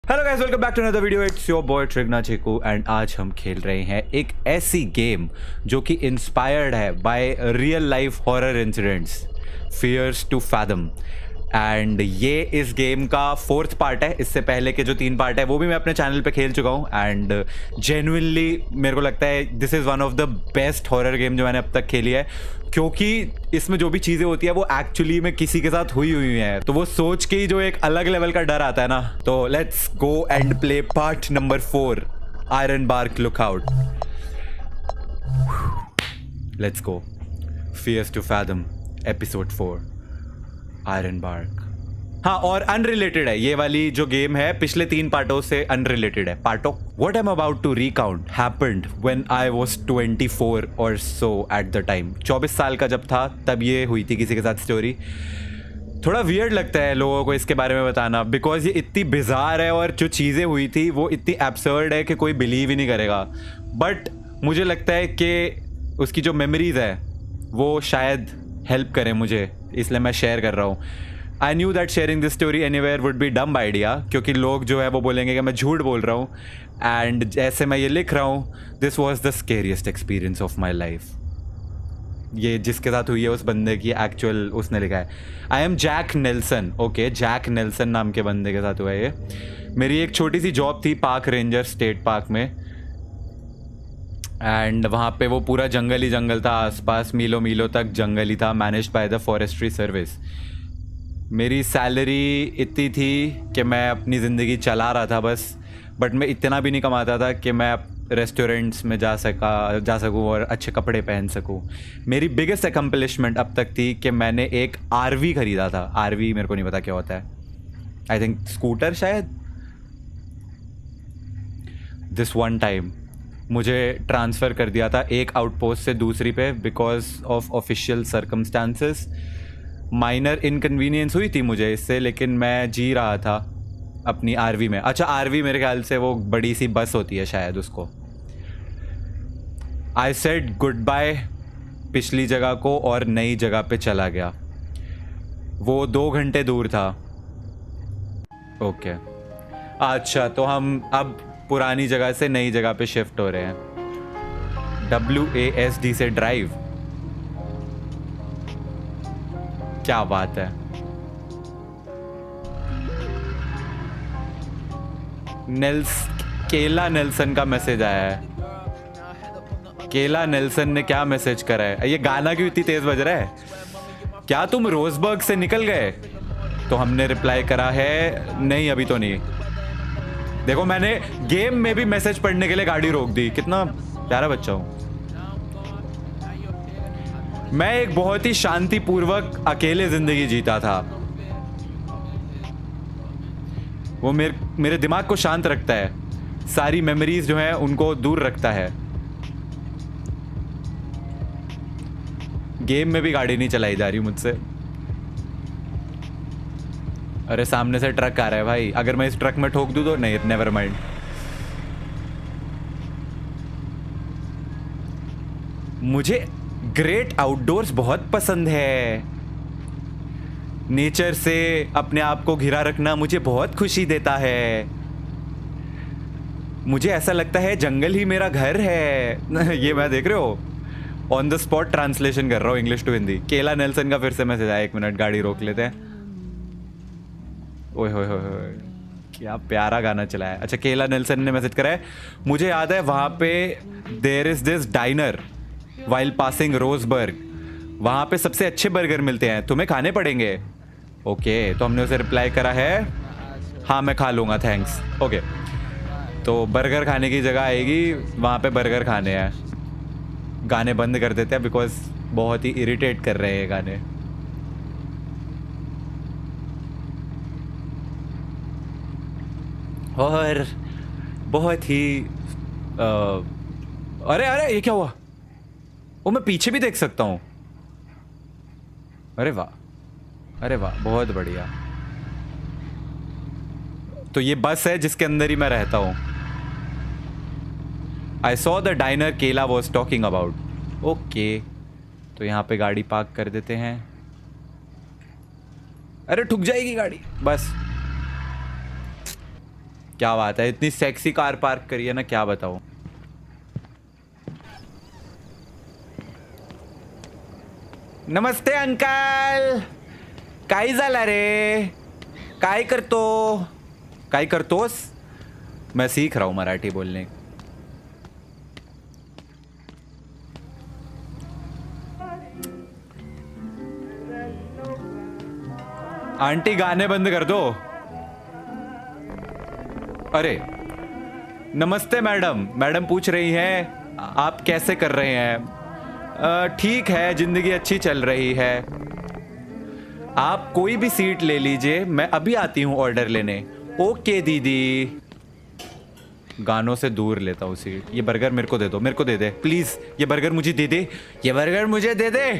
Hello guys, welcome back to another video. It's your boy ट्रिग्ना चेकू and आज हम खेल रहे हैं एक ऐसी गेम जो कि इंस्पायर्ड है by real life horror incidents, fears to fathom. And ये इस गेम का 4th पार्ट है। इससे पहले के जो 3 पार्ट है वो भी मैं अपने चैनल पे खेल चुका हूँ एंड जेन्युइनली मेरे को लगता है this is one of the best horror game जो मैंने अब तक खेली है, क्योंकि इसमें जो भी चीज़ें होती है वो एक्चुअली में किसी के साथ हुई हैं, तो वो सोच के ही जो एक अलग लेवल का डर आता है ना। तो let's go and play part number 4, Ironbark lookout. Let's go. Fears to fathom episode 4, Ironbark. हाँ, और अनरिलेटेड है ये वाली जो गेम है, पिछले 3 पार्टों से अनरिलेटेड है। पार्टो what I am about to recount happened when I was 24 or so at the time. 24 साल का जब था तब ये हुई थी किसी के साथ स्टोरी। थोड़ा वियर्ड लगता है लोगों को इसके बारे में बताना, बिकॉज ये इतनी बिजार है और जो चीज़ें हुई थी वो इतनी एब्सर्ड है कि कोई बिलीव ही नहीं करेगा। बट मुझे लगता है कि उसकी जो मेमोरीज है वो शायद हेल्प करें मुझे, इसलिए मैं शेयर कर रहा हूँ। I knew that sharing this story anywhere would be dumb idea, क्योंकि लोग जो है वो बोलेंगे कि मैं झूठ बोल रहा हूँ। एंड जैसे मैं ये लिख रहा हूँ, this was the scariest experience of my life. ये जिसके साथ हुई है उस बंदे की एक्चुअल उसने लिखा है, I am Jack Nelson. Okay, Jack Nelson नाम के बंदे के साथ हुआ है ये। मेरी एक छोटी सी जॉब थी पार्क रेंजर स्टेट पार्क में, एंड वहाँ पे वो पूरा जंगल ही जंगल था, आसपास मीलों मीलों तक जंगल ही था, managed by the forestry service. मेरी सैलरी इतनी थी कि मैं अपनी ज़िंदगी चला रहा था बस, बट मैं इतना भी नहीं कमाता था कि मैं रेस्टोरेंट्स में जा सकूँ और अच्छे कपड़े पहन सकूँ। मेरी बिगेस्ट अकम्पलिशमेंट अब तक थी कि मैंने एक आरवी ख़रीदा था। आरवी मेरे को नहीं पता क्या होता है, आई थिंक स्कूटर शायद। दिस वन टाइम मुझे ट्रांसफ़र कर दिया था एक आउटपोस्ट से दूसरी पे because of official circumstances. Minor inconvenience हुई थी मुझे इससे, लेकिन मैं जी रहा था अपनी आरवी में। अच्छा, आरवी मेरे ख्याल से वो बड़ी सी बस होती है शायद उसको। आई सेड गुड बाय पिछली जगह को और नई जगह पे चला गया। वो 2 घंटे दूर था। ओके, अच्छा, तो हम अब पुरानी जगह से नई जगह पे शिफ्ट हो रहे हैं। WASD से ड्राइव, क्या बात है। केला नेल्सन का मैसेज आया है। केला नेल्सन ने क्या मैसेज करा है? ये गाना क्यों इतनी तेज बज रहा है? क्या तुम रोजबर्ग से निकल गए? तो हमने रिप्लाई करा है नहीं, अभी तो नहीं। देखो, मैंने गेम में भी मैसेज पढ़ने के लिए गाड़ी रोक दी। कितना प्यारा बच्चा हूं मैं। एक बहुत ही शांतिपूर्वक अकेले जिंदगी जीता था। वो मेरे दिमाग को शांत रखता है, सारी मेमोरीज जो हैं उनको दूर रखता है। गेम में भी गाड़ी नहीं चलाई जा रही मुझसे। अरे सामने से ट्रक आ रहा है भाई, अगर मैं इस ट्रक में ठोक दूं तो नहीं, नेवर माइंड। मुझे ग्रेट आउटडोर्स बहुत पसंद है। नेचर से अपने आप को घिरा रखना मुझे बहुत खुशी देता है। मुझे ऐसा लगता है जंगल ही मेरा घर है। ये मैं देख रहे हो ऑन द स्पॉट ट्रांसलेशन कर रहा हूँ इंग्लिश टू हिंदी। केला नेल्सन का फिर से मैसेज आया, 1 मिनट गाड़ी रोक लेते हैं। ओए होए होए, क्या प्यारा गाना चला है। अच्छा, केला नेल्सन ने मैसेज करा है, मुझे याद है वहाँ पे there is this diner while passing Roseburg, वहाँ पे सबसे अच्छे बर्गर मिलते हैं, तुम्हें खाने पड़ेंगे। ओके, तो हमने उसे रिप्लाई करा है हाँ मैं खा लूँगा, थैंक्स। ओके, तो बर्गर खाने की जगह आएगी, वहाँ पे बर्गर खाने हैं। गाने बंद कर देते हैं बिकॉज बहुत ही इरिटेट कर रहे हैं गाने। और बहुत ही अरे अरे, ये क्या हुआ? ओ, मैं पीछे भी देख सकता हूँ। अरे वाह, अरे वाह, बहुत बढ़िया। तो ये बस है जिसके अंदर ही मैं रहता हूँ। आई सॉ द डाइनर केला वॉज टॉकिंग अबाउट। ओके, तो यहाँ पे गाड़ी पार्क कर देते हैं। अरे ठुक जाएगी गाड़ी बस। क्या बात है, इतनी सेक्सी कार पार्क करी है ना, क्या बताऊं। नमस्ते अंकल, काय झाला रे, काय करतोस। मैं सीख रहा हूं मराठी बोलने। आंटी गाने बंद कर दो। अरे नमस्ते मैडम। मैडम पूछ रही हैं आप कैसे कर रहे हैं। ठीक है, जिंदगी अच्छी चल रही है। आप कोई भी सीट ले लीजिए, मैं अभी आती हूँ ऑर्डर लेने। ओके दीदी। गानों से दूर लेता हूँ सीट। ये बर्गर मेरे को दे दो, मेरे को दे दे प्लीज। ये बर्गर मुझे दे दे, ये बर्गर मुझे दे दे।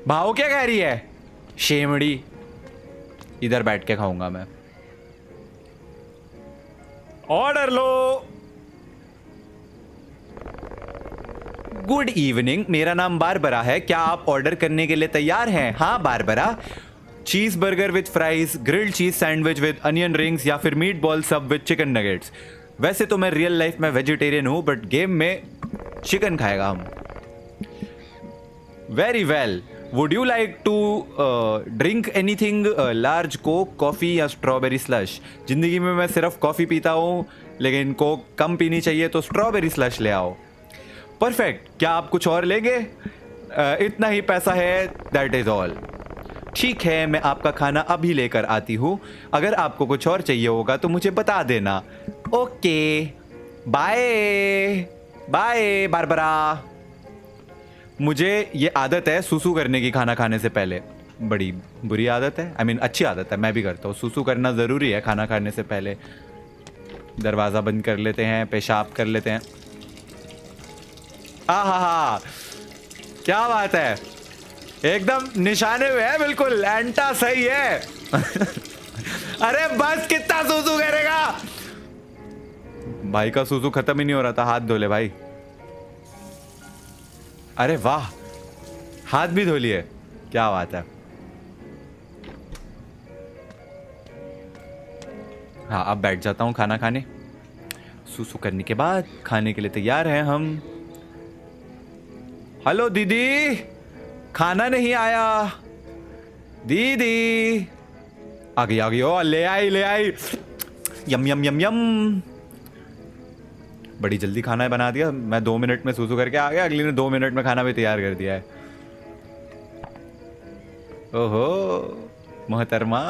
भाव क्या कह रही है शेमड़ी। इधर बैठ के खाऊंगा मैं। Order low. गुड इवनिंग, मेरा नाम बारबरा है। क्या आप ऑर्डर करने के लिए तैयार हैं? हाँ Barbara. Cheese burger with fries, grilled cheese sandwich with onion rings या फिर meat ball sub with chicken nuggets. वैसे तो मैं रियल लाइफ में वेजिटेरियन हूं, बट गेम में चिकन खाएगा हम। Very well, would you like to drink anything, large coke, coffee या स्ट्रॉबेरी स्लश? जिंदगी में मैं सिर्फ कॉफी पीता हूं, लेकिन कोक कम पीनी चाहिए, तो स्ट्रॉबेरी स्लश ले आओ। परफेक्ट। क्या आप कुछ और लेंगे? इतना ही पैसा है, दैट इज ऑल। ठीक है, मैं आपका खाना अभी लेकर आती हूँ। अगर आपको कुछ और चाहिए होगा तो मुझे बता देना। Okay bye bye Barbara. मुझे ये आदत है सुसु करने की खाना खाने से पहले। बड़ी बुरी आदत है, आई मीन अच्छी आदत है, मैं भी करता हूँ। सुसु करना ज़रूरी है खाना खाने से पहले। दरवाज़ा बंद कर लेते हैं, पेशाब कर लेते हैं। हा, क्या बात है, एकदम निशाने में है, बिल्कुल एंटा सही है। अरे बस, कितना सुसु करेगा भाई। का सुसु खत्म ही नहीं हो रहा था। हाथ धो ले भाई। अरे वाह, हाथ भी धो लिए, क्या बात है। हाँ, अब बैठ जाता हूँ खाना खाने। सुसु करने के बाद खाने के लिए तैयार हैं हम। हेलो दीदी, खाना नहीं आया। दीदी आ गई ओ, ले आई। यम यम यम यम। बड़ी जल्दी खाना बना दिया। मैं 2 मिनट में सुसु करके आ गया, अगली ने 2 मिनट में खाना भी तैयार कर दिया है। ओहो मोहतरमा।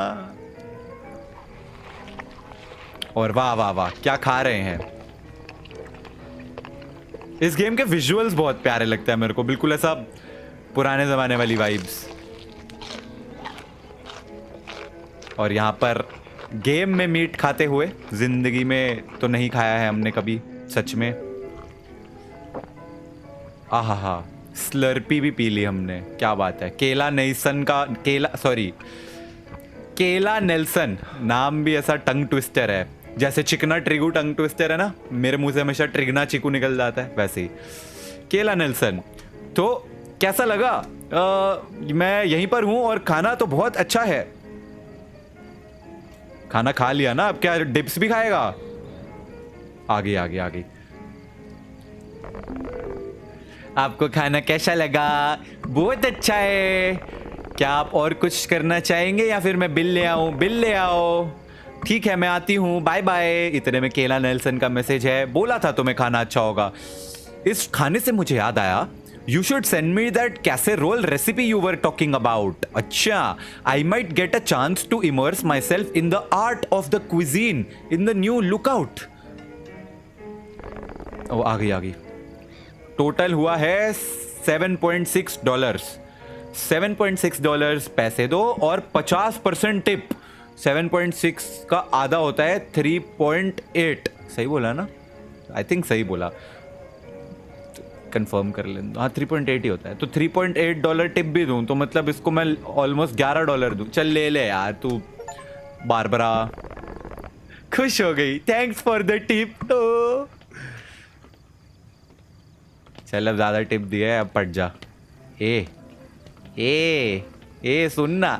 और वाह वाह वाह, क्या खा रहे हैं। इस गेम के विजुअल्स बहुत प्यारे लगते हैं मेरे को, बिल्कुल ऐसा पुराने जमाने वाली वाइब्स। और यहाँ पर गेम में मीट खाते हुए, जिंदगी में तो नहीं खाया है हमने कभी सच में। आहा, स्लर्पी भी पी ली हमने, क्या बात है। केला नेल्सन नाम भी ऐसा टंग ट्विस्टर है, जैसे चिकना ट्रिगू टंग ट्विस्टर है ना। मेरे मुंह से हमेशा ट्रिगना चिकू निकल जाता है, वैसे ही केला नेल्सन। तो कैसा लगा? मैं यहीं पर हूं और खाना तो बहुत अच्छा है। खाना खा लिया ना, अब क्या डिप्स भी खाएगा? आगे। आपको खाना कैसा लगा? बहुत अच्छा है। क्या आप और कुछ करना चाहेंगे या फिर मैं बिल ले आऊं? बिल ले आओ। ठीक है, मैं आती हूँ, बाय बाय। इतने में केला नेल्सन का मैसेज है, बोला था तुम्हें खाना अच्छा होगा। इस खाने से मुझे याद आया, you should send me that casserole recipe you were talking about. अच्छा, I might get a chance to immerse myself in the art of the cuisine in the new lookout. ओ आ गई। टोटल हुआ है $7.6। $7.6 पैसे दो और 50% tip. 7.6 का आधा होता है 3.8। सही बोला ना? आई थिंक सही बोला, कंफर्म कर लें। हाँ, 3.8 ही होता है। तो $3.8 टिप भी दूं तो मतलब इसको मैं ऑलमोस्ट $11 दूं। चल ले यार तू बारबरा। खुश हो गई, थैंक्स फॉर द टिप। चल अब ज्यादा टिप दिया है, अब पट जा। ए सुनना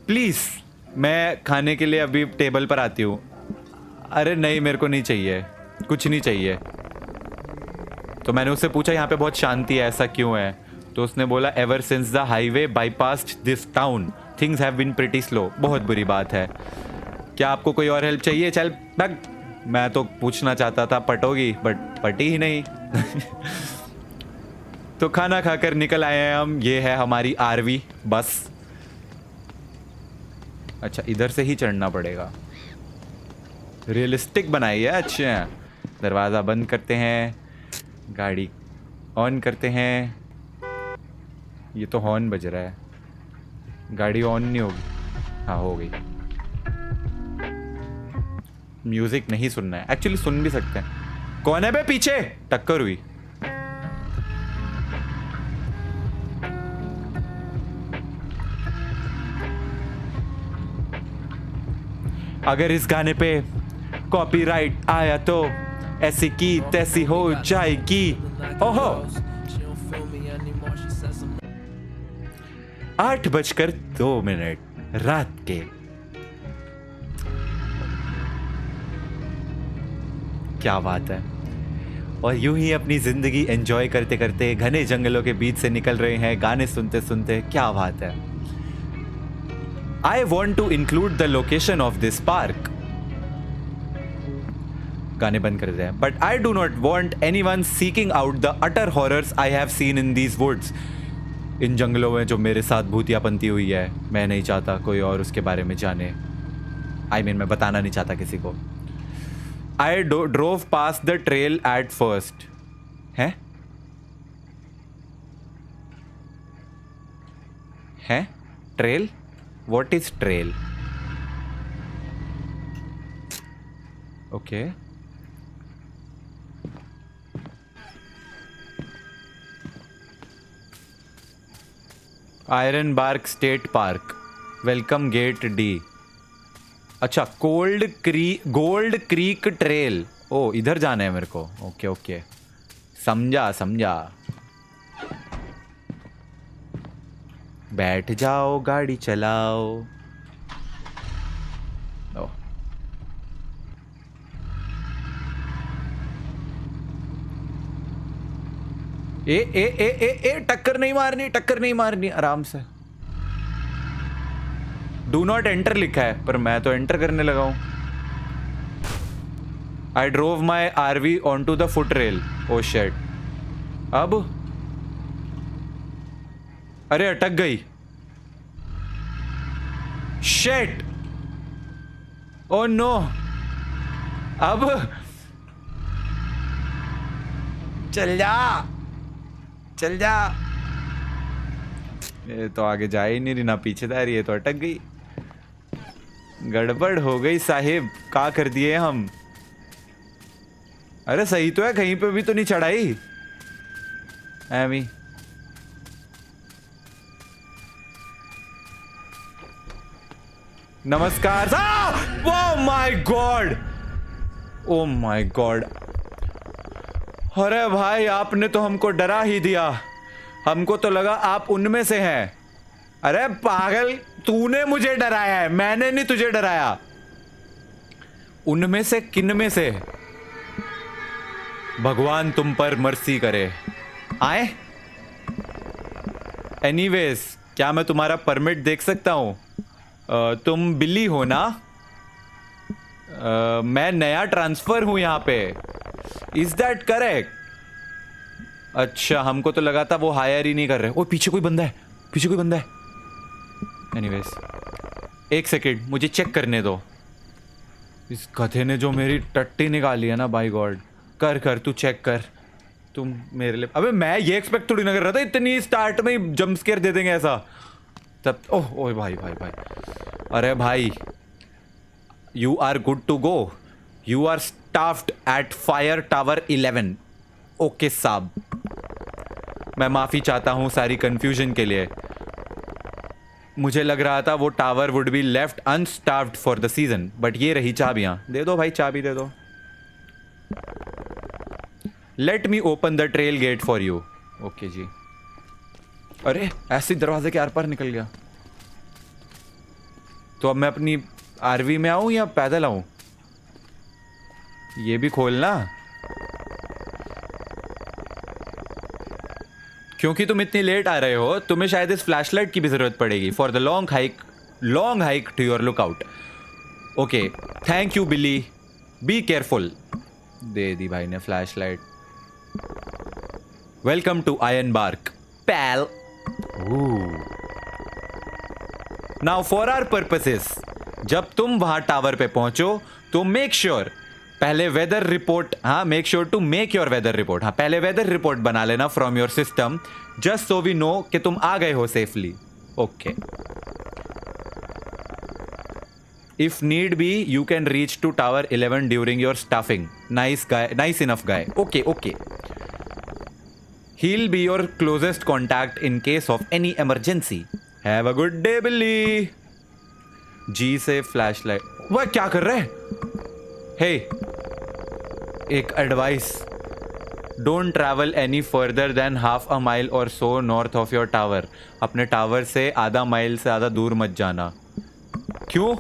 प्लीज, मैं खाने के लिए अभी टेबल पर आती हूँ। अरे नहीं, मेरे को नहीं चाहिए, कुछ नहीं चाहिए। तो मैंने उससे पूछा यहाँ पे बहुत शांति है, ऐसा क्यों है? तो उसने बोला ever since the highway bypassed this town things have been pretty slow. बहुत बुरी बात है। क्या आपको कोई और हेल्प चाहिए? चल बैग। मैं तो पूछना चाहता था पटोगी, बट पटी ही नहीं। तो खाना खाकर निकल आए हैं हम। ये है हमारी आरवी बस। अच्छा, इधर से ही चढ़ना पड़ेगा। रियलिस्टिक बनाई है। अच्छा, दरवाज़ा बंद करते हैं, गाड़ी ऑन करते हैं। ये तो हॉर्न बज रहा है, गाड़ी ऑन नहीं होगी। हाँ, हो गई। म्यूजिक नहीं सुनना है, एक्चुअली सुन भी सकते हैं। कौन है बे पीछे? टक्कर हुई। अगर इस गाने पे कॉपीराइट आया तो ऐसी की तैसी हो जाएगी। ओहो, 8:02 रात के। क्या बात है। और यूं ही अपनी जिंदगी एंजॉय करते करते घने जंगलों के बीच से निकल रहे हैं, गाने सुनते सुनते। क्या बात है। I want to include the location of this park. गाने बंद कर दें। But I do not want anyone seeking out the utter horrors I have seen in these woods. इन जंगलों में जो मेरे साथ भूतियापंती हुई है, मैं नहीं चाहता कोई और उसके बारे में जाने। मैं बताना नहीं चाहता किसी को। I drove past the trail at first. हैं? हैं? Trail? What is trail? Okay. Ironbark state park, welcome gate D. अच्छा, गोल्ड क्रीक ट्रेल। ओ, इधर जाना है मेरे को। ओके ओके, समझा समझा। बैठ जाओ, गाड़ी चलाओ। ओ। ए ए ए ए ए टक्कर नहीं मारनी, टक्कर नहीं मारनी, आराम से। डू नॉट एंटर लिखा है, पर मैं तो एंटर करने लगा हूं। I drove my RV on to the foot rail. Oh shit. अब अरे अटक गई। शेट। Oh no. अब चल जा, चल जा। ये तो आगे जा ही नहीं रही, ना पीछे जा रही है, तो अटक गई। गड़बड़ हो गई साहिब, क्या कर दिए हम। अरे सही तो है, कहीं पे भी तो नहीं चढ़ाई एमी। नमस्कार। Oh my God, oh my God. अरे भाई, आपने तो हमको डरा ही दिया। हमको तो लगा आप उनमें से हैं। अरे पागल, तूने मुझे डराया है, मैंने नहीं तुझे डराया। उनमें से किन में से? भगवान तुम पर मर्सी करे। आए। एनीवेज, क्या मैं तुम्हारा परमिट देख सकता हूं? तुम बिल्ली हो ना? मैं नया ट्रांसफर हूं यहाँ पे। Is that correct? अच्छा, हमको तो लगा था वो हायर ही नहीं कर रहे। ओ, पीछे कोई बंदा है, पीछे कोई बंदा है। एनीवेज, एक सेकेंड, मुझे चेक करने दो। इस गधे ने जो मेरी टट्टी निकाली है ना, बाय गॉड। कर कर, तू चेक कर। तुम मेरे लिए, अबे मैं ये एक्सपेक्ट थोड़ी ना कर रहा था इतनी स्टार्ट में ही जंप स्केयर दे देंगे ऐसा। तब ओह ओए भाई भाई भाई। अरे भाई, you are good to go. You are staffed at fire tower 11। Okay साहब, मैं माफ़ी चाहता हूँ सारी कंफ्यूजन के लिए। मुझे लग रहा था वो tower would be left unstaffed for the season, but ये रही चाबियाँ। दे दो भाई, चाबी दे दो। Let me open the trail gate for you. Okay जी। अरे ऐसे दरवाजे के आर पार निकल गया। तो अब मैं अपनी आरवी में आऊं या पैदल आऊं? ये भी खोलना, क्योंकि तुम इतनी लेट आ रहे हो तुम्हें शायद इस फ्लैशलाइट की भी जरूरत पड़ेगी for the long hike to your lookout. Okay, thank you Billy, be careful. दे दी भाई ने flashlight. Welcome to Ironbark Pal. Now for our purposes, जब तुम वहां टावर पे पहुंचो तो मेक श्योर पहले weather report, make sure to make your weather report, पहले वेदर रिपोर्ट बना लेना from your system, just so we know कि तुम आ गए हो safely. Okay, if need be you can reach to tower 11 during your staffing. Nice enough guy. Okay, he'll be your closest contact in case of any emergency. Have a good day, Billy. जी से flashlight. वह क्या कर रहे? Hey, एक advice, don't travel any further than half a mile or so north of your tower. अपने tower से आधा माइल से ज़्यादा दूर मत जाना। क्यों?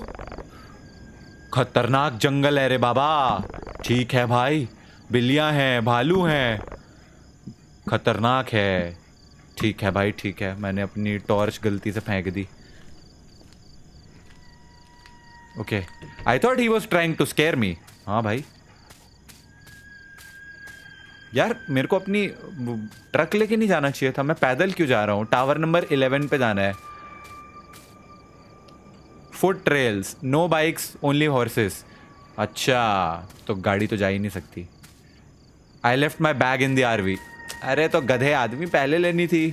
खतरनाक जंगल है रे बाबा। ठीक है भाई, बिल्लियां हैं, भालू हैं, खतरनाक है। ठीक है भाई, ठीक है। मैंने अपनी टॉर्च गलती से फेंक दी। Okay, I thought he was trying to scare me. हाँ भाई, यार मेरे को अपनी ट्रक लेके नहीं जाना चाहिए था। मैं पैदल क्यों जा रहा हूँ? टावर नंबर 11 पे जाना है। Foot trails, no bikes, only horses. अच्छा, तो गाड़ी तो जा ही नहीं सकती। I left my bag in the RV. अरे तो गधे आदमी, पहले लेनी थी।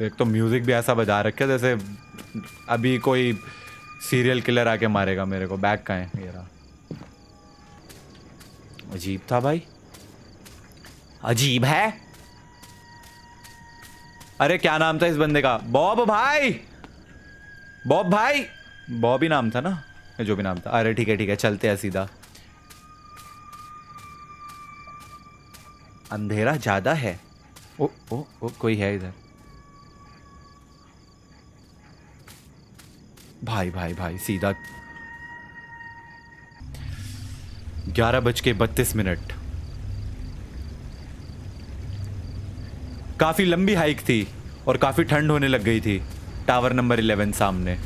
एक तो म्यूजिक भी ऐसा बजा रखे जैसे अभी कोई सीरियल किलर आके मारेगा मेरे को। बैग कहाँ है मेरा? अजीब था भाई, अजीब है। अरे क्या नाम था इस बंदे का? बॉब भाई, बॉब भाई, बॉब ही नाम था ना, जो भी नाम था। अरे ठीक है, चलते हैं सीधा। अंधेरा ज्यादा है। ओ कोई है इधर। भाई सीधा 11:32। काफी लंबी हाइक थी और काफी ठंड होने लग गई थी। टावर नंबर 11 सामने।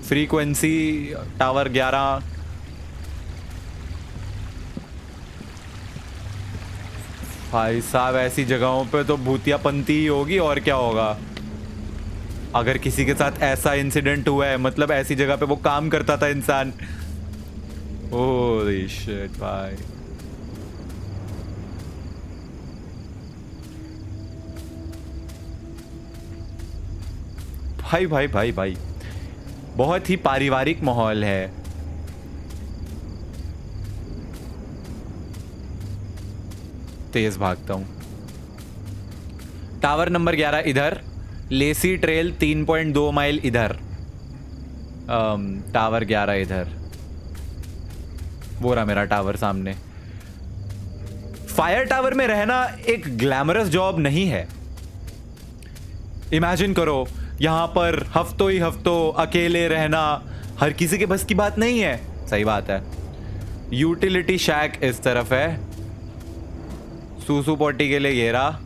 Frequency tower 11। भाई साहब, ऐसी जगहों पे तो भूतियापंती ही होगी, और क्या होगा। अगर किसी के साथ ऐसा इंसिडेंट हुआ है, मतलब ऐसी जगह पे वो काम करता था इंसान। ओह शिट भाई। भाई बहुत ही पारिवारिक माहौल है। तेज भागता हूं। टावर नंबर 11 इधर, लेसी ट्रेल 3.2 माइल इधर, टावर 11 इधर। वो रहा मेरा टावर सामने। फायर टावर में रहना एक ग्लैमरस जॉब नहीं है। इमेजिन करो, यहां पर हफ्तों अकेले रहना हर किसी के बस की बात नहीं है। सही बात है। यूटिलिटी शैक इस तरफ है। सूसू पोटी के लिए ये रहा।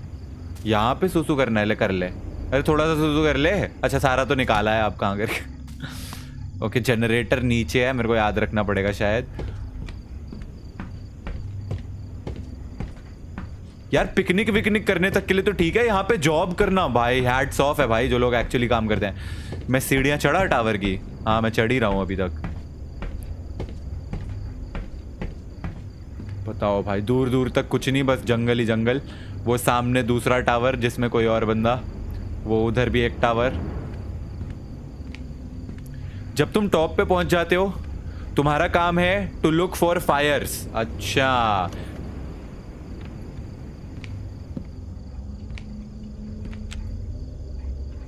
यहाँ पे सूसू करना है, ले कर ले। अरे थोड़ा सा सूसू कर ले। अच्छा, सारा तो निकाला है, आप कहाँ करके। ओके, जनरेटर नीचे है, मेरे को याद रखना पड़ेगा शायद। यार पिकनिक विकनिक करने तक के लिए तो ठीक है, यहाँ पे जॉब करना भाई हैट्स ऑफ है भाई, जो लोग एक्चुअली काम करते हैं। मैं सीढ़ियाँ चढ़ा टावर की? हाँ, मैं चढ़ ही रहा हूँ अभी तक। बताओ भाई, दूर दूर तक कुछ नहीं, बस जंगल ही जंगल। वो सामने दूसरा टावर जिसमें कोई और बंदा, वो उधर भी एक टावर। जब तुम टॉप पे पहुंच जाते हो, तुम्हारा काम है टू लुक फॉर फायर्स। अच्छा,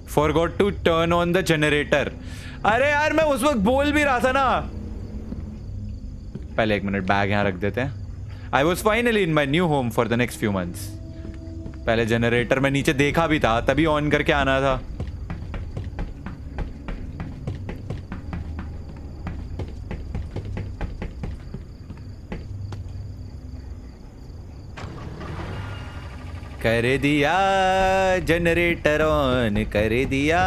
forgot to turn on the generator. अरे यार, मैं उस वक्त बोल भी रहा था ना। पहले एक मिनट, बैग यहां रख देते हैं। I was finally in my new home for the next few months. पहले जनरेटर में नीचे देखा भी था, तभी ऑन करके आना था। कर दिया जनरेटर ऑन कर दिया,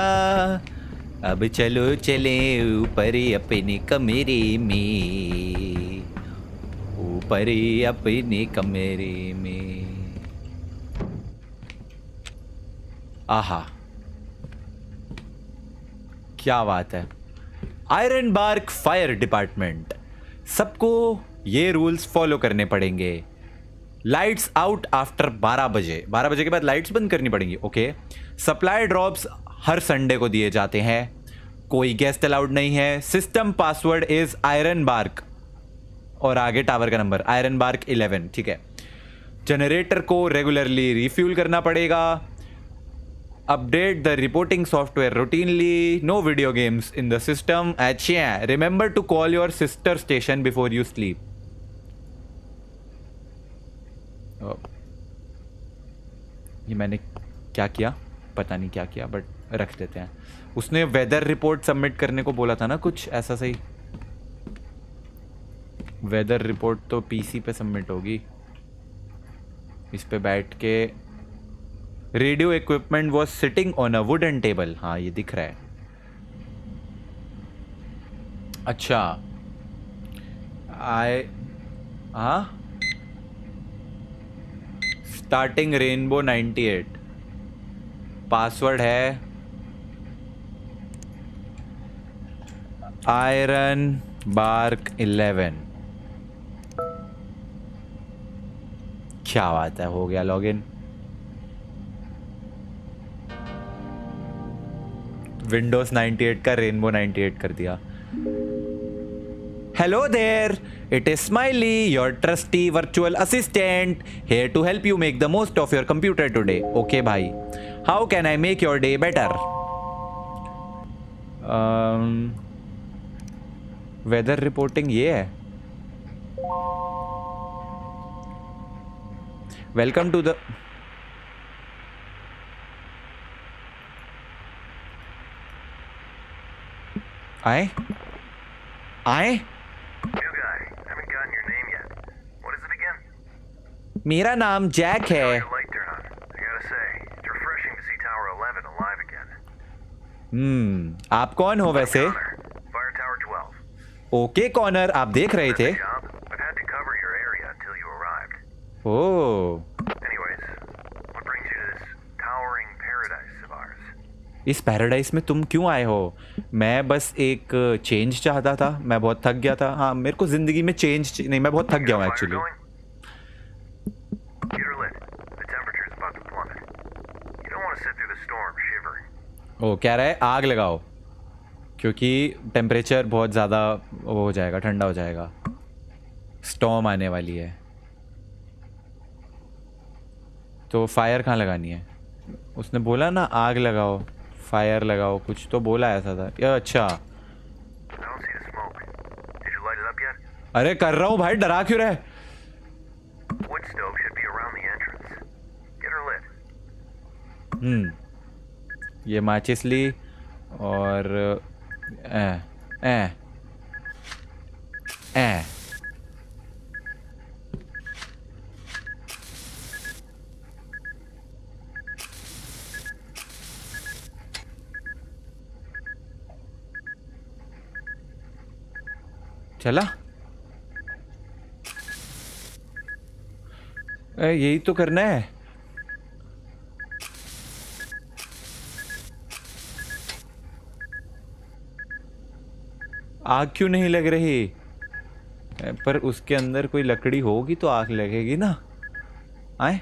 अब चलो चले ऊपर अपने कमरे में, ऊपर अपने कमरे में। आहा, क्या बात है। आयरनबार्ग फायर डिपार्टमेंट, सबको ये रूल्स फॉलो करने पड़ेंगे। लाइट्स आउट आफ्टर 12 बजे, 12 बजे के बाद लाइट्स बंद करनी पड़ेंगी। ओके। सप्लाई ड्रॉप्स हर संडे को दिए जाते हैं। कोई गेस्ट अलाउड नहीं है। सिस्टम पासवर्ड इज आयरनबार्ग, और आगे टावर का नंबर आयरनबार्ग 11। ठीक है। जनरेटर को रेगुलरली रिफ्यूल करना पड़ेगा। Update the reporting software routinely. No video games in the system. अच्छा, remember to call your sister station before you sleep. ये मैंने क्या किया पता नहीं क्या किया, बट रख देते हैं। उसने वेदर रिपोर्ट सबमिट करने को बोला था ना, कुछ ऐसा सही। वेदर रिपोर्ट तो पीसी पे सबमिट होगी, इस पे बैठ के। Radio equipment was sitting on a wooden table. हाँ, ये दिख रहा है। अच्छा, हाँ, स्टार्टिंग रेनबो 98। पासवर्ड है आयरनबार्ग 11। क्या बात है, हो गया लॉगिन। विंडोज 98 का रेनबो 98 कर दिया। Hello there, it is Smiley, your trusty virtual assistant, here to help you make the most of your computer today. Okay bhai, how can I make your day better? Weather reporting ये है। Welcome to the आए मेरा नाम Jack है। आप कौन हो वैसे? ओके कॉनर, आप देख रहे थे? ओह, इस पैराडाइज में तुम क्यों आए हो? मैं बस एक चेंज चाहता था, मैं बहुत थक गया था। हाँ, मेरे को जिंदगी में चेंज नहीं, मैं बहुत थक गया हूँ एक्चुअली। ओ, कह रहा है आग लगाओ, क्योंकि टेम्परेचर बहुत ज़्यादा वो हो जाएगा, ठंडा हो जाएगा। स्टॉर्म आने वाली है। तो फायर कहाँ लगानी है? उसने बोला ना आग लगाओ, फायर लगाओ, कुछ तो बोला ऐसा था। या अच्छा, अरे कर रहा हूँ भाई, डरा क्यों रहे? ये माचिस ली और चला। यही तो करना है। आग क्यों नहीं लग रही? पर उसके अंदर कोई लकड़ी होगी तो आग लगेगी ना। आए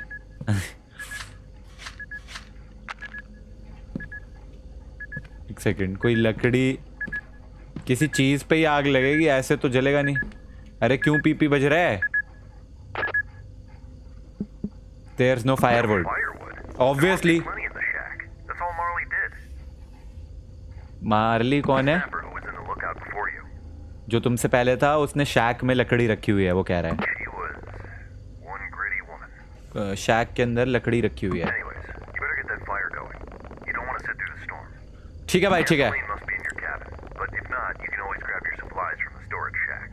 एक सेकंड, कोई लकड़ी, किसी चीज पे ही आग लगेगी, ऐसे तो जलेगा नहीं। अरे क्यों पीपी बज रहा है? There's no firewood. Obviously. Marley कौन है? जो तुमसे पहले था, उसने शैक में लकड़ी रखी हुई है, वो कह रहा है। शैक के अंदर लकड़ी रखी हुई है। Anyways, you better get that fire going. You don't want to sit through the storm. ठीक है भाई, ठीक है। Gasoline must be in your cabin, but if not, you can always grab your supplies from the storage shack.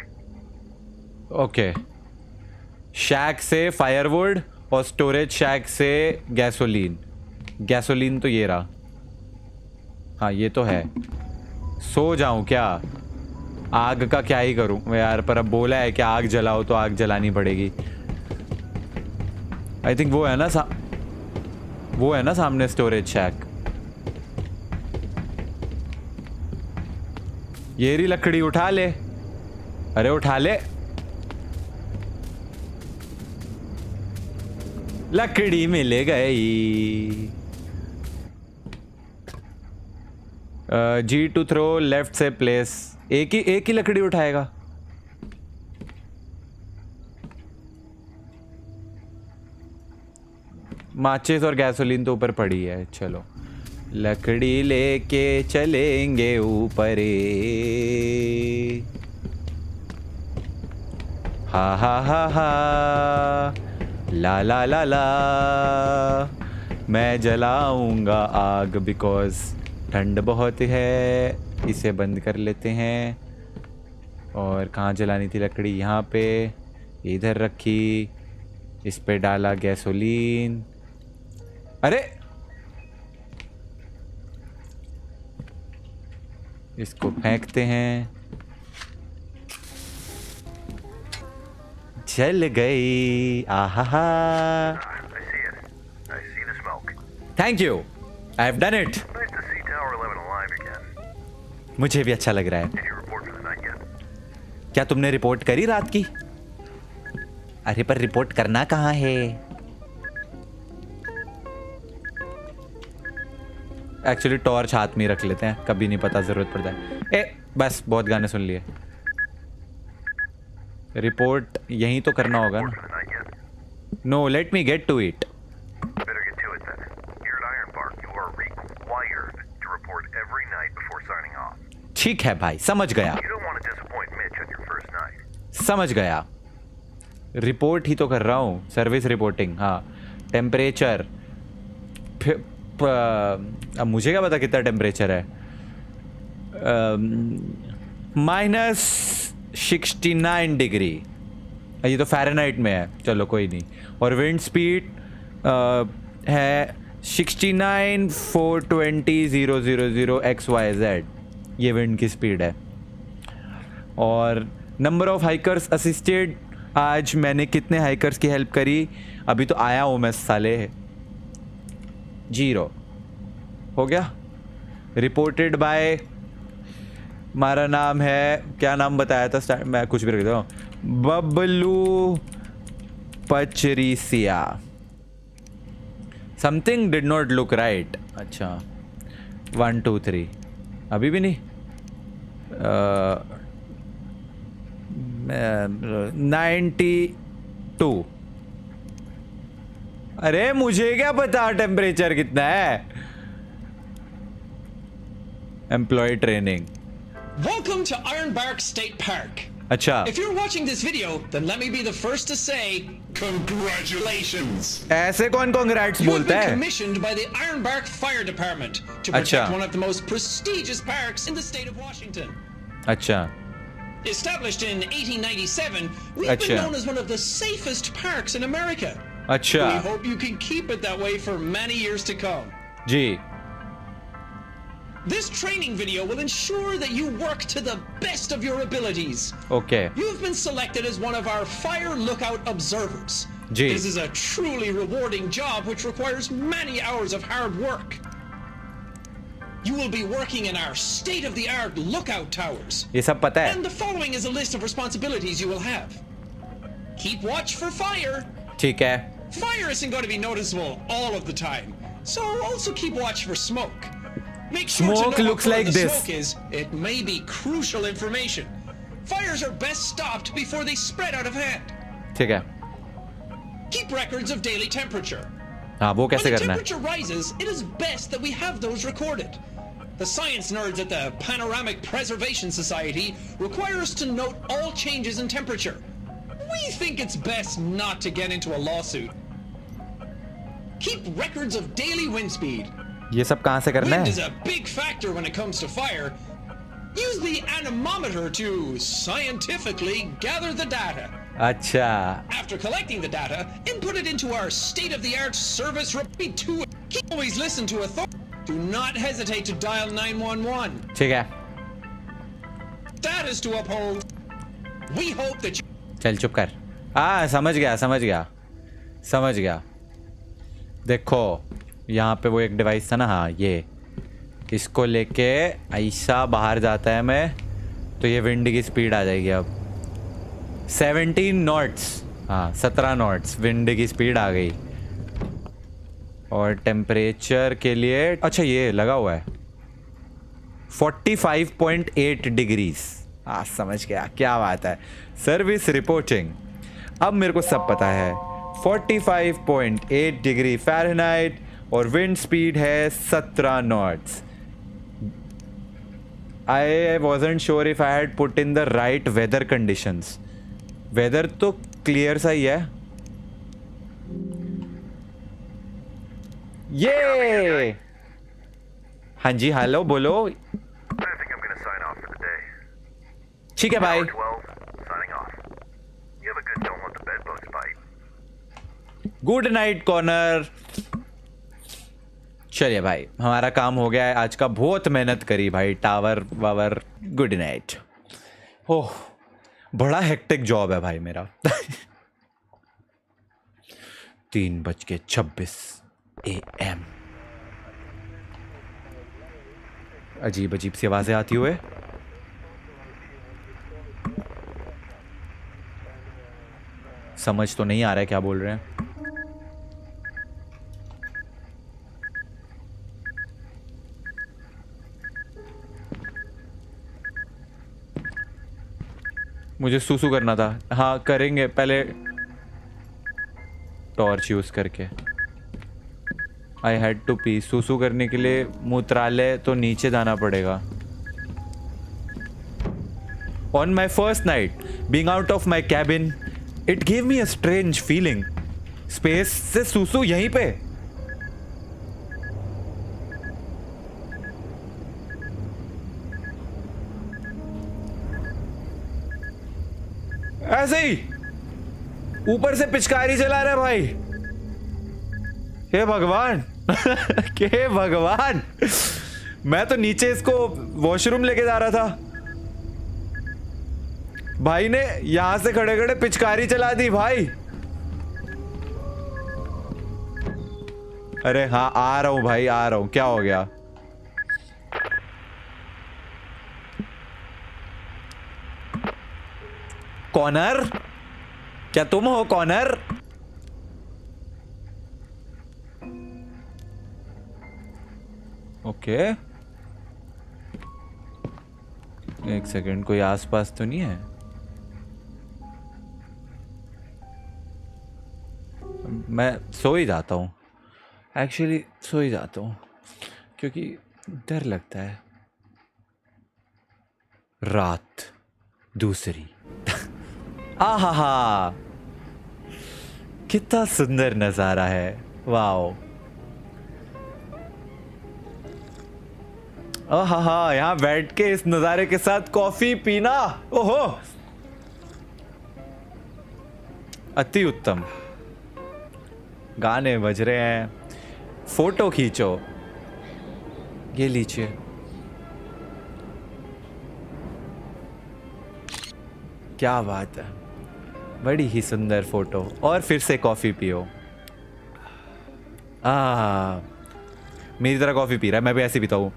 ओके, shack से firewood और storage शैक से gasoline. Gasoline तो ये रहा। हाँ ये तो है। सो जाऊं क्या? आग का क्या ही करूं मैं यार, पर अब बोला है कि आग जलाओ तो आग जलानी पड़ेगी। आई थिंक वो है ना सामने स्टोरेज शैक। ये रही लकड़ी, उठा ले। अरे उठा ले, लकड़ी मिल गई। जी टू थ्रो, लेफ्ट से प्लेस। एक ही लकड़ी उठाएगा। माचिस और गैसोलीन तो ऊपर पड़ी है। चलो लकड़ी लेके चलेंगे ऊपर। हा हा हा हा, ला ला ला ला। मैं जलाऊंगा आग बिकॉज ठंड बहुत है। इसे बंद कर लेते हैं। और कहाँ जलानी थी लकड़ी? यहाँ पे, इधर रखी, इस पे डाला गैसोलीन। अरे इसको फेंकते हैं। जल गई। आहा, I see it. I see the smoke. Thank you, I have done it. Nice to see Tower 11 alive again. मुझे भी अच्छा लग रहा है। Did you report for the night yet? क्या तुमने रिपोर्ट करी रात की? अरे पर रिपोर्ट करना कहाँ है? एक्चुअली टॉर्च हाथ में ही रख लेते हैं, कभी नहीं पता जरूरत पड़ता है। बस बहुत गाने सुन लिए। रिपोर्ट यहीं तो करना होगा For ना। the night yet? No, let me get to it. Better get to it then. Here at Ironbark, you are required to report every night before signing off. ठीक है भाई, समझ गया You don't want to disappoint Mitch on your first night. समझ गया। Report ही तो कर रहा हूँ, सर्विस रिपोर्टिंग। हाँ, टेम्परेचर। अब मुझे क्या पता कितना टेम्परेचर है? -69 डिग्री। ये तो फ़ारेनहाइट में है, चलो कोई नहीं। और विंड स्पीड है 69,420,000 XYZ। ये विंड की स्पीड है। और नंबर ऑफ हाइकर्स असिस्टेड, आज मैंने कितने हाइकर्स की हेल्प करी? अभी तो आया हूँ मैं साले। 0 हो गया। रिपोर्टेड बाय, हमारा नाम है, क्या नाम बताया था स्टार्ट? मैं कुछ भी रख देता हूँ, Bablu Pachrisia. Something did not look right. अच्छा 1 2 3 अभी भी नहीं। 92। अरे मुझे क्या पता टेम्परेचर कितना है? Employ training. Welcome to Ironbark State Park. अच्छा, If you're watching this video, then let me be the first to say, congratulations. ऐसे कौन कांग्रेट्स You have बोलता been है? commissioned by the Ironbark Fire Department to protect अच्छा। one of the most prestigious parks in the state of Washington. अच्छा Established in 1897, we've अच्छा। been known as one of the safest parks in America. अच्छा We hope you can keep it that way for many years to come. जी। This training video will ensure that you work to the best of your abilities. Okay You've been selected as one of our fire lookout observers. Gee. This is a truly rewarding job which requires many hours of hard work. You will be working in our state-of-the-art lookout towers. ये सब पता है। And the following is a list of responsibilities you will have. Keep watch for fire. ठीक है। Fire isn't going to be noticeable all of the time, so also keep watch for smoke. Make sure Smoke to know what looks color like the this. smoke is. It may be crucial information. Fires are best stopped before they spread out of hand. ठीक है। Keep records of daily temperature. हाँ वो When कैसे the करना है? temperature rises, it is best that we have those recorded. The science nerds at the Panoramic Preservation Society require us to note all changes in temperature. We think it's best not to get into a lawsuit. Keep records of daily wind speed. ये सब कहाँ से करना Wind है? is a big factor when it comes to fire. Use the anemometer to scientifically gather the data. अच्छा, After collecting the data, input it into our state-of-the-art service repeat to always listen to authority. Do not hesitate to dial 911. ठीक है, That is to uphold. We hope that you चल चुप कर। समझ गया। देखो यहाँ पे वो एक डिवाइस था ना, हाँ ये, इसको लेके ऐसा बाहर जाता है मैं, तो ये विंड की स्पीड आ जाएगी अब 17 नॉट्स। हाँ 17 नॉट्स विंड की स्पीड आ गई। और टेम्परेचर के लिए अच्छा ये लगा हुआ है 45.8 डिग्रीज। समझ गया, क्या बात है। सर्विस रिपोर्टिंग, अब मेरे को सब पता है। 45.8 डिग्री फ़ारेनहाइट और विंड स्पीड है 17 knots. I wasn't sure if I had put in the right weather conditions. Weather तो क्लियर सा ही है। ये हाँ जी, हेलो बोलो। I think I'm gonna sign off for the day. ठीक है भाई। Hour 12, signing off. You have a good don't let the bedbugs bite. Good night corner. चलिए भाई, हमारा काम हो गया है आज का। बहुत मेहनत करी भाई, टावर वावर। Good night. ओह बड़ा हेक्टिक जॉब है भाई मेरा। 3:26 AM। अजीब अजीब सी आवाजें आती हुए। समझ तो नहीं आ रहा है क्या बोल रहे हैं। मुझे सूसू करना था। हाँ करेंगे, पहले टॉर्च यूज करके। I had to pee. सूसू करने के लिए मूत्रालय तो नीचे जाना पड़ेगा। On my first night being out of my cabin, it give me a strange feeling. Space से सूसू यहीं पे। ऐसे ही ऊपर से पिचकारी चला रहा है भाई। हे भगवान। हे भगवान, मैं तो नीचे इसको वॉशरूम लेके जा रहा था, भाई ने यहां से खड़े खड़े पिचकारी चला दी भाई। अरे हाँ आ रहा हूं भाई, आ रहा हूं। क्या हो गया? कॉर्नर, क्या तुम हो कॉर्नर? ओके एक सेकंड, कोई आसपास तो नहीं है? मैं सो ही जाता हूँ, एक्चुअली सो ही जाता हूँ क्योंकि डर लगता है। रात दूसरी। आहा, कितना सुंदर नजारा है। वाओ। आहा, यहाँ बैठ के इस नजारे के साथ कॉफी पीना, ओहो, अति उत्तम। गाने बज रहे हैं, फोटो खींचो। ये लीजिए। क्या बात है, बड़ी ही सुंदर फोटो। और फिर से कॉफी पियो। मेरी तरह कॉफी पी रहा है, मैं भी ऐसे पीता हूँ।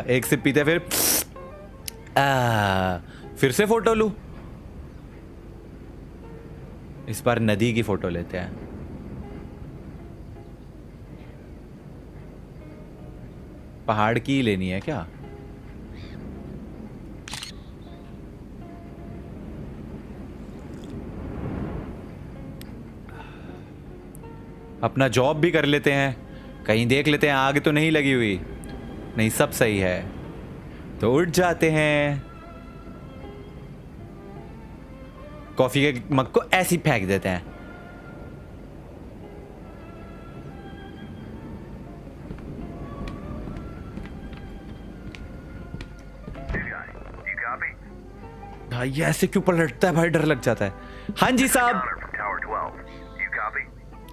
एक सिप पीते फिर से फोटो लूं। इस बार नदी की फोटो लेते हैं। पहाड़ की लेनी है क्या? अपना जॉब भी कर लेते हैं, कहीं देख लेते हैं आग तो नहीं लगी हुई। नहीं, सब सही है तो उठ जाते हैं। कॉफी के मग को ऐसे ही फेंक देते हैं। भाई ये ऐसे क्यों पलटता है भाई, डर लग जाता है। हाँ जी साहब। Connor from Tower 12. You copy?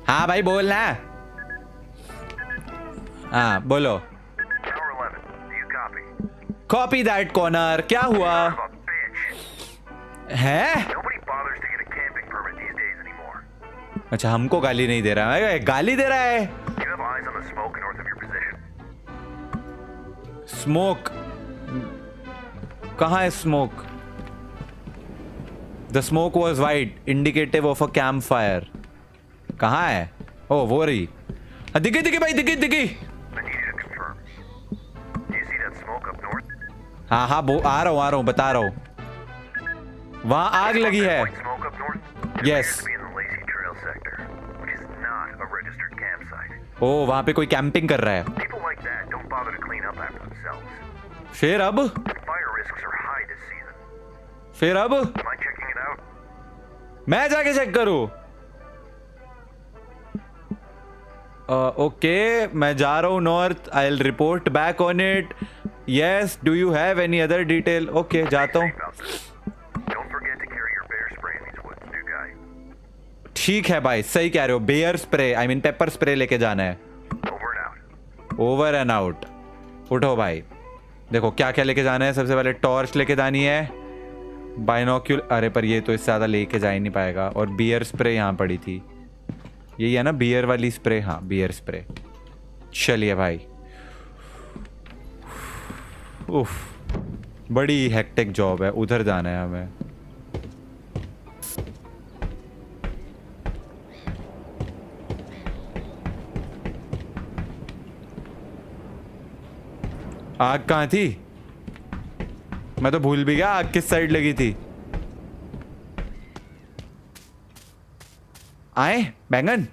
हाँ भाई बोलना है। हाँ बोलो। Tower 11. Do you copy? Copy that corner, क्या हुआ Son of a bitch. है? Nobody bothers to get a camping permit these days anymore. अच्छा हमको गाली नहीं दे रहा है, गाली दे रहा है। You have eyes on the smoke north of your position. Smoke कहाँ है? Smoke, the smoke was white indicative of a camp fire. कहाँ है? ओ वो रही, दिखी दिखी भाई, दिखी दिखी। I need you to confirm. Do you see that smoke up north? हाँ हाँ आ रहा हूँ बता रहा हूँ। वहाँ आग लगी है। White smoke up north? It Yes. appears to be in the Lacey Trail sector, which is not a registered campsite. ओ वहाँ पे कोई कैंपिंग कर रहा है। People like that don't bother to clean up after themselves. फिर अब Fire risks are high this season. फिर अब Mind checking it out? मैं जाके चेक करूँ? ओके मैं जा रहा हूँ north, I will report back on it. Yes, do you have any other detail? Okay जाता हूँ। Safe out there. Don't forget to carry your bear spray in these woods, new guy. ठीक है भाई, सही कह रहे हो। Bear spray, I mean pepper spray लेके जाना है। Over and out. Over and out. उठो भाई, देखो क्या क्या लेके जाना है। सबसे पहले टॉर्च लेके जानी है, बाइनोक्यूल, अरे पर ये तो इससे ज़्यादा लेके जा ही नहीं पाएगा। और बियर स्प्रे यहाँ पड़ी थी, यही है ना बियर वाली स्प्रे? हाँ बियर स्प्रे। चलिए भाई। उफ, बड़ी हेक्टिक जॉब है, उधर जाना है हमें। आग कहाँ थी? मैं तो भूल भी गया आग किस साइड लगी थी। आए बैंगन,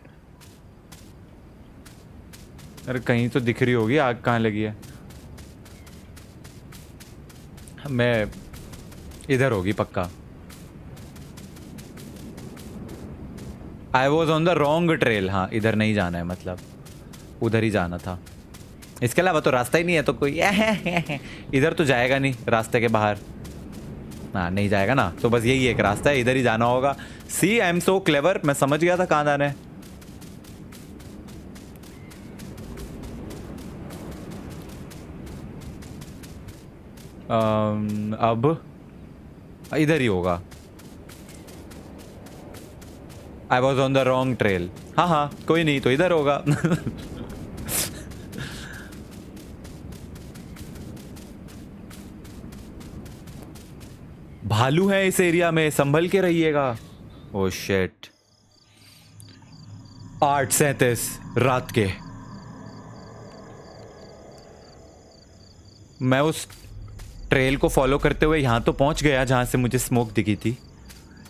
अरे कहीं तो दिख रही होगी आग कहाँ लगी है। मैं इधर होगी पक्का। I was on the wrong trail. हाँ इधर नहीं जाना है, मतलब उधर ही जाना था। इसके अलावा तो रास्ता ही नहीं है, तो कोई इधर तो जाएगा नहीं रास्ते के बाहर। हाँ नहीं जाएगा ना, तो बस यही एक रास्ता है, इधर ही जाना होगा। सी आई एम सो क्लेवर, मैं समझ गया था कहाँ जाना है। अब इधर ही होगा। I was on the wrong trail. हाँ हाँ कोई नहीं, तो इधर होगा। भालू है इस एरिया में, संभल के रहिएगा। Oh shit. 8:37 रात के। मैं उस ट्रेल को फॉलो करते हुए यहां तो पहुंच गया जहां से मुझे स्मोक दिखी थी,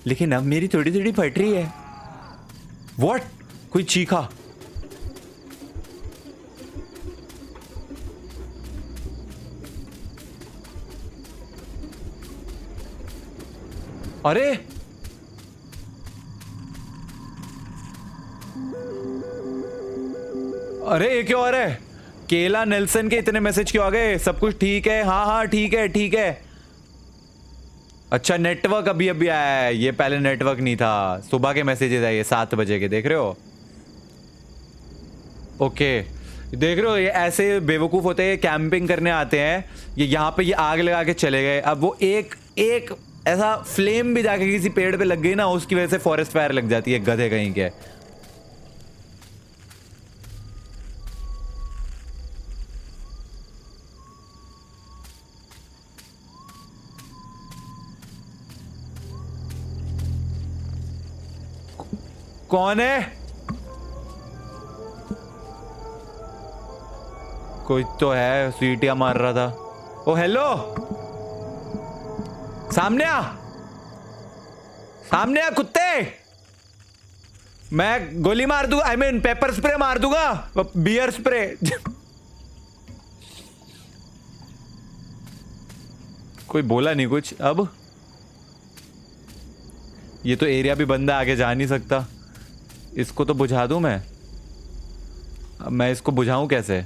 लेकिन अब मेरी थोड़ी थोड़ी फट रही है। व्हाट? कोई चीखा। अरे अरे ये क्यों आ रहा है? केला नेल्सन के इतने मैसेज क्यों आ गए? सब कुछ ठीक है? हाँ हाँ ठीक है ठीक है। अच्छा नेटवर्क अभी अभी आया है, ये पहले नेटवर्क नहीं था। सुबह के मैसेजेस आए 7 बजे के, देख रहे हो? ओके देख रहे हो, ये ऐसे बेवकूफ़ होते हैं, कैंपिंग करने आते हैं, ये यहाँ पे ये आग लगा के चले गए। अब वो एक ऐसा फ्लेम भी जाके किसी पेड़ पे लग गई ना, उसकी वजह से फॉरेस्ट फायर लग जाती है, गधे कहीं के। कौन है? कोई तो है, सीटियां मार रहा था। ओ हेलो, सामने आ, सामने आ कुत्ते। मैं गोली मार दूंगा, आई मीन पेपर स्प्रे मार दूंगा, बियर स्प्रे। कोई बोला नहीं कुछ। अब ये तो एरिया भी बंद है, आगे जा नहीं सकता। इसको तो बुझा दूं मैं। अब मैं इसको बुझाऊं कैसे?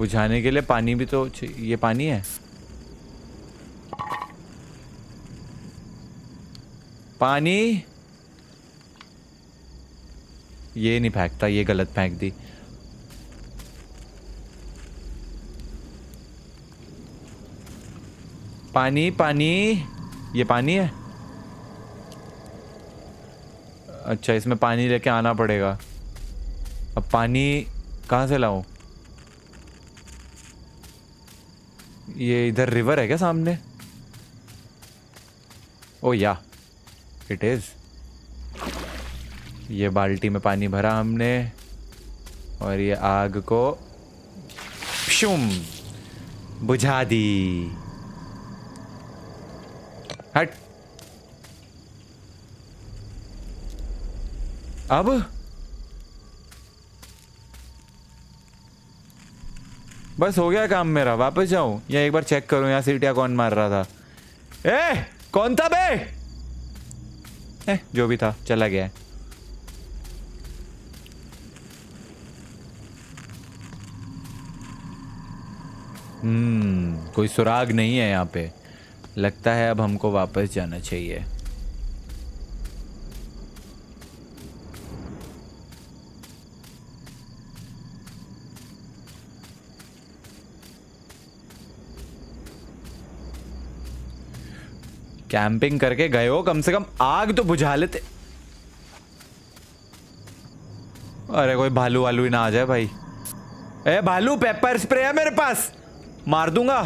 बुझाने के लिए पानी भी तो ये पानी है। पानी ये नहीं फेंकता, ये गलत फेंक दी। पानी पानी, ये पानी है। अच्छा, इसमें पानी लेके आना पड़ेगा। अब पानी कहाँ से लाऊं? ये इधर रिवर है क्या सामने? ओ या इट इज। ये बाल्टी में पानी भरा हमने और ये आग को शुम बुझा दी। हट। अब बस हो गया काम मेरा। वापस जाऊं या एक बार चेक करूं यहाँ सीटियां कौन मार रहा था? कौन था बे? जो भी था चला गया। कोई सुराग नहीं है यहाँ पे। लगता है अब हमको वापस जाना चाहिए। कैंपिंग करके गए हो, कम से कम आग तो बुझा लेते। अरे कोई भालू वालू ही ना आ जाए भाई। भालू, पेपर स्प्रे है मेरे पास, मार दूंगा।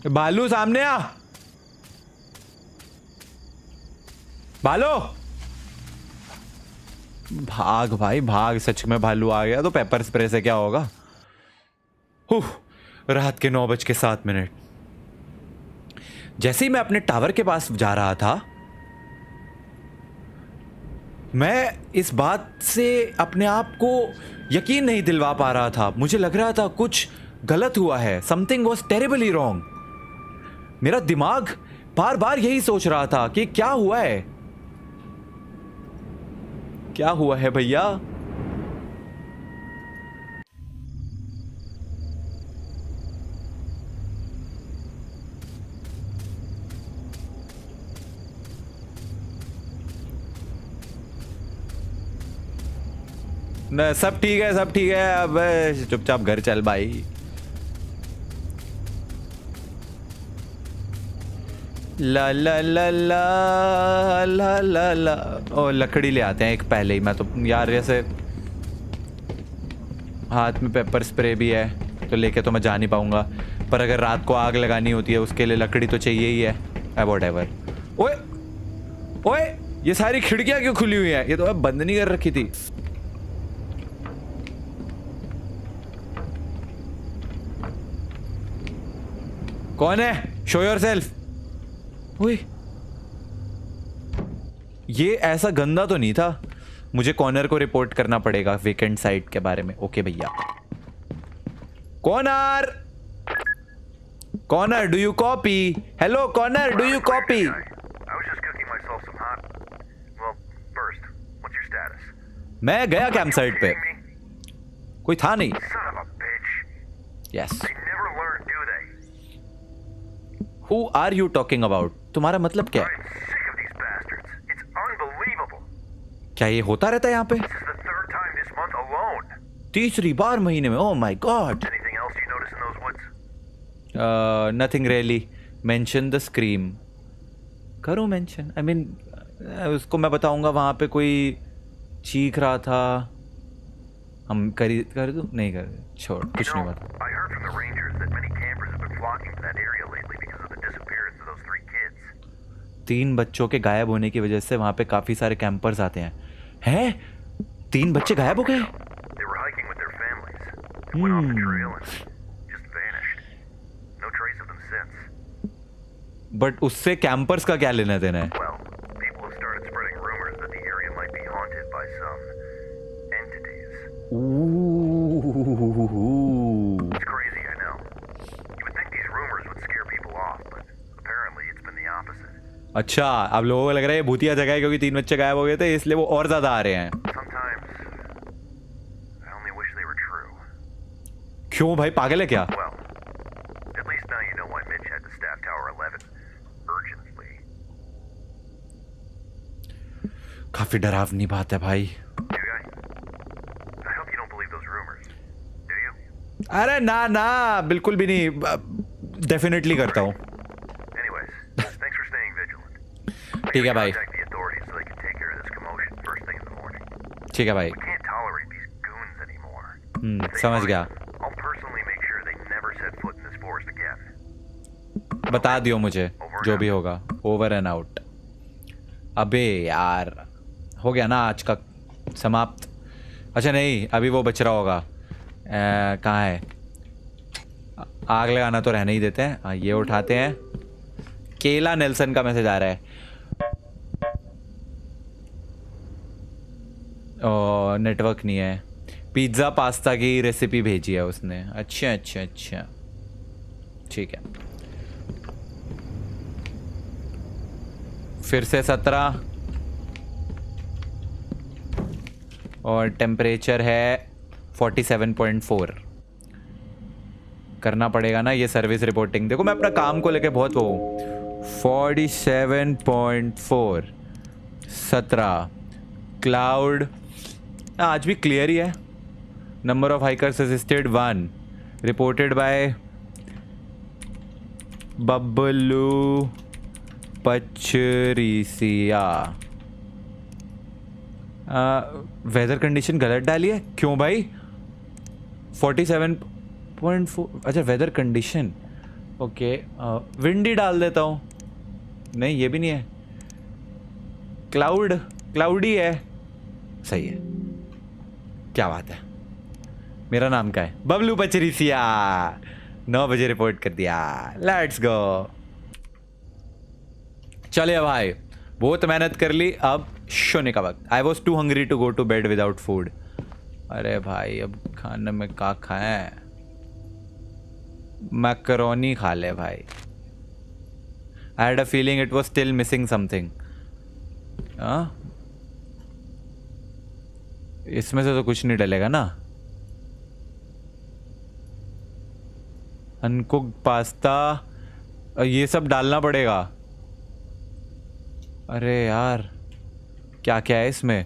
भालू सामने आ। भालू भाग भाई भाग। सच में भालू आ गया तो पेपर स्प्रे से क्या होगा? रात के 9:07। जैसे ही मैं अपने टावर के पास जा रहा था, मैं इस बात से अपने आप को यकीन नहीं दिलवा पा रहा था। मुझे लग रहा था कुछ गलत हुआ है। Something was terribly wrong. मेरा दिमाग बार बार यही सोच रहा था कि क्या हुआ है, क्या हुआ है भैया। न सब ठीक है, सब ठीक है। अब चुपचाप घर चल भाई। ला ला ला ला ला ला ला। ओ लकड़ी ले आते हैं एक पहले ही। मैं तो यार जैसे हाथ में पेपर स्प्रे भी है तो लेके तो मैं जा नहीं पाऊंगा, पर अगर रात को आग लगानी होती है उसके लिए लकड़ी तो चाहिए ही है। व्हाटएवर। ओए ओए, ये सारी खिड़कियां क्यों खुली हुई है? ये तो अब बंद नहीं कर रखी थी। कौन है? Show yourself. ओए, ये ऐसा गंदा तो नहीं था। मुझे कॉर्नर को रिपोर्ट करना पड़ेगा वेकेंट साइट के बारे में। ओके भैया। Corner, corner do you copy? Hello corner, do you copy? I was just cooking myself some hot. Well, first, what's your status? मैं गया कैंप साइट पे, कोई था नहीं। Son of a bitch. Yes. They never learn, do they? Who are you talking about? तुम्हारा मतलब क्या है? I'm sick of these bastards. It's unbelievable. क्या ये होता रहता है यहाँ पे? This is the third time this month alone. तीसरी बार महीने में। Oh my God. Anything else you notice in those woods? Nothing really. Mention the scream. करूँ मेंशन? आई मीन उसको मैं बताऊंगा वहाँ पे कोई चीख रहा था। हम कर दूँ? नहीं कर, छोड़, कुछ नहीं बता। I heard from the rangers that many campers have been flocking to that area lately because of the disappearance of those 3 kids. 3 बच्चों के गायब होने की वजह से वहाँ पे काफी सारे कैंपर्स आते हैं। हैं? 3 बच्चे गायब हो गए? They were hiking with their families. They went off the trail and just vanished. No trace of them since. But उससे कैंपर्स का क्या लेना देना है? Well, people have started spreading rumors that the area might be haunted by some entities. It's crazy, I know. You would think these rumors would scare people off, but apparently it's been the opposite. अच्छा, अब लोगों को लग रहा है ये भूतिया जगह है क्योंकि 3 बच्चे गायब हो गए थे, इसलिए वो और ज्यादा आ रहे हैं। Sometimes I only wish they were true. क्यों भाई, पागल है क्या? Well, at least now you know why Mitch had to staff Tower 11 urgently. काफी डरावनी बात है भाई। You guys, I hope you don't believe those rumors. Do you? अरे ना ना, बिल्कुल भी नहीं, डेफिनेटली करता हूँ। Anyways, thanks for staying vigilant. ठीक है भाई। Contact the authorities so they can take care of this commotion first thing in the morning. ठीक है भाई। We can't tolerate these goons anymore. समझ गया। I'll personally make sure they never set foot in this forest again. बता दियो मुझे जो भी होगा। Over and out. अबे यार, हो गया ना आज का समाप्त। अच्छा नहीं, अभी वो बच रहा होगा। कहाँ है? आग लगाना तो रहने ही देते हैं। हाँ, ये उठाते हैं। केला नेल्सन का मैसेज आ रहा है। ओ, नेटवर्क नहीं है। पिज्ज़ा पास्ता की रेसिपी भेजी है उसने। अच्छा अच्छा अच्छा, ठीक है। फिर से 17 और टेम्परेचर है 47.4। करना पड़ेगा ना ये सर्विस रिपोर्टिंग। देखो मैं अपना काम को लेके बहुत वो हूँ। 47.4 17 क्लाउड आज भी क्लियर ही है। Number of hikers assisted 1 reported by Babblu Pachrisia. Weather condition गलत डाली है क्यों भाई? 47.4। अच्छा वेदर कंडीशन, ओके। विंडी डाल देता हूँ। नहीं ये भी नहीं है, क्लाउडी है। सही है, क्या बात है। मेरा नाम क्या है? बबलू पचरीसिया। 9 बजे रिपोर्ट कर दिया। Let's go. चलिए भाई, बहुत मेहनत कर ली, अब सोने का वक्त। I was too hungry to go to bed without food. अरे भाई अब खाने में क्या खाएं? मैकरोनी खा ले भाई। I had a feeling it was still missing something. इसमें से तो कुछ नहीं डलेगा ना। अनकुक्ड पास्ता, ये सब डालना पड़ेगा। अरे यार क्या क्या है इसमें?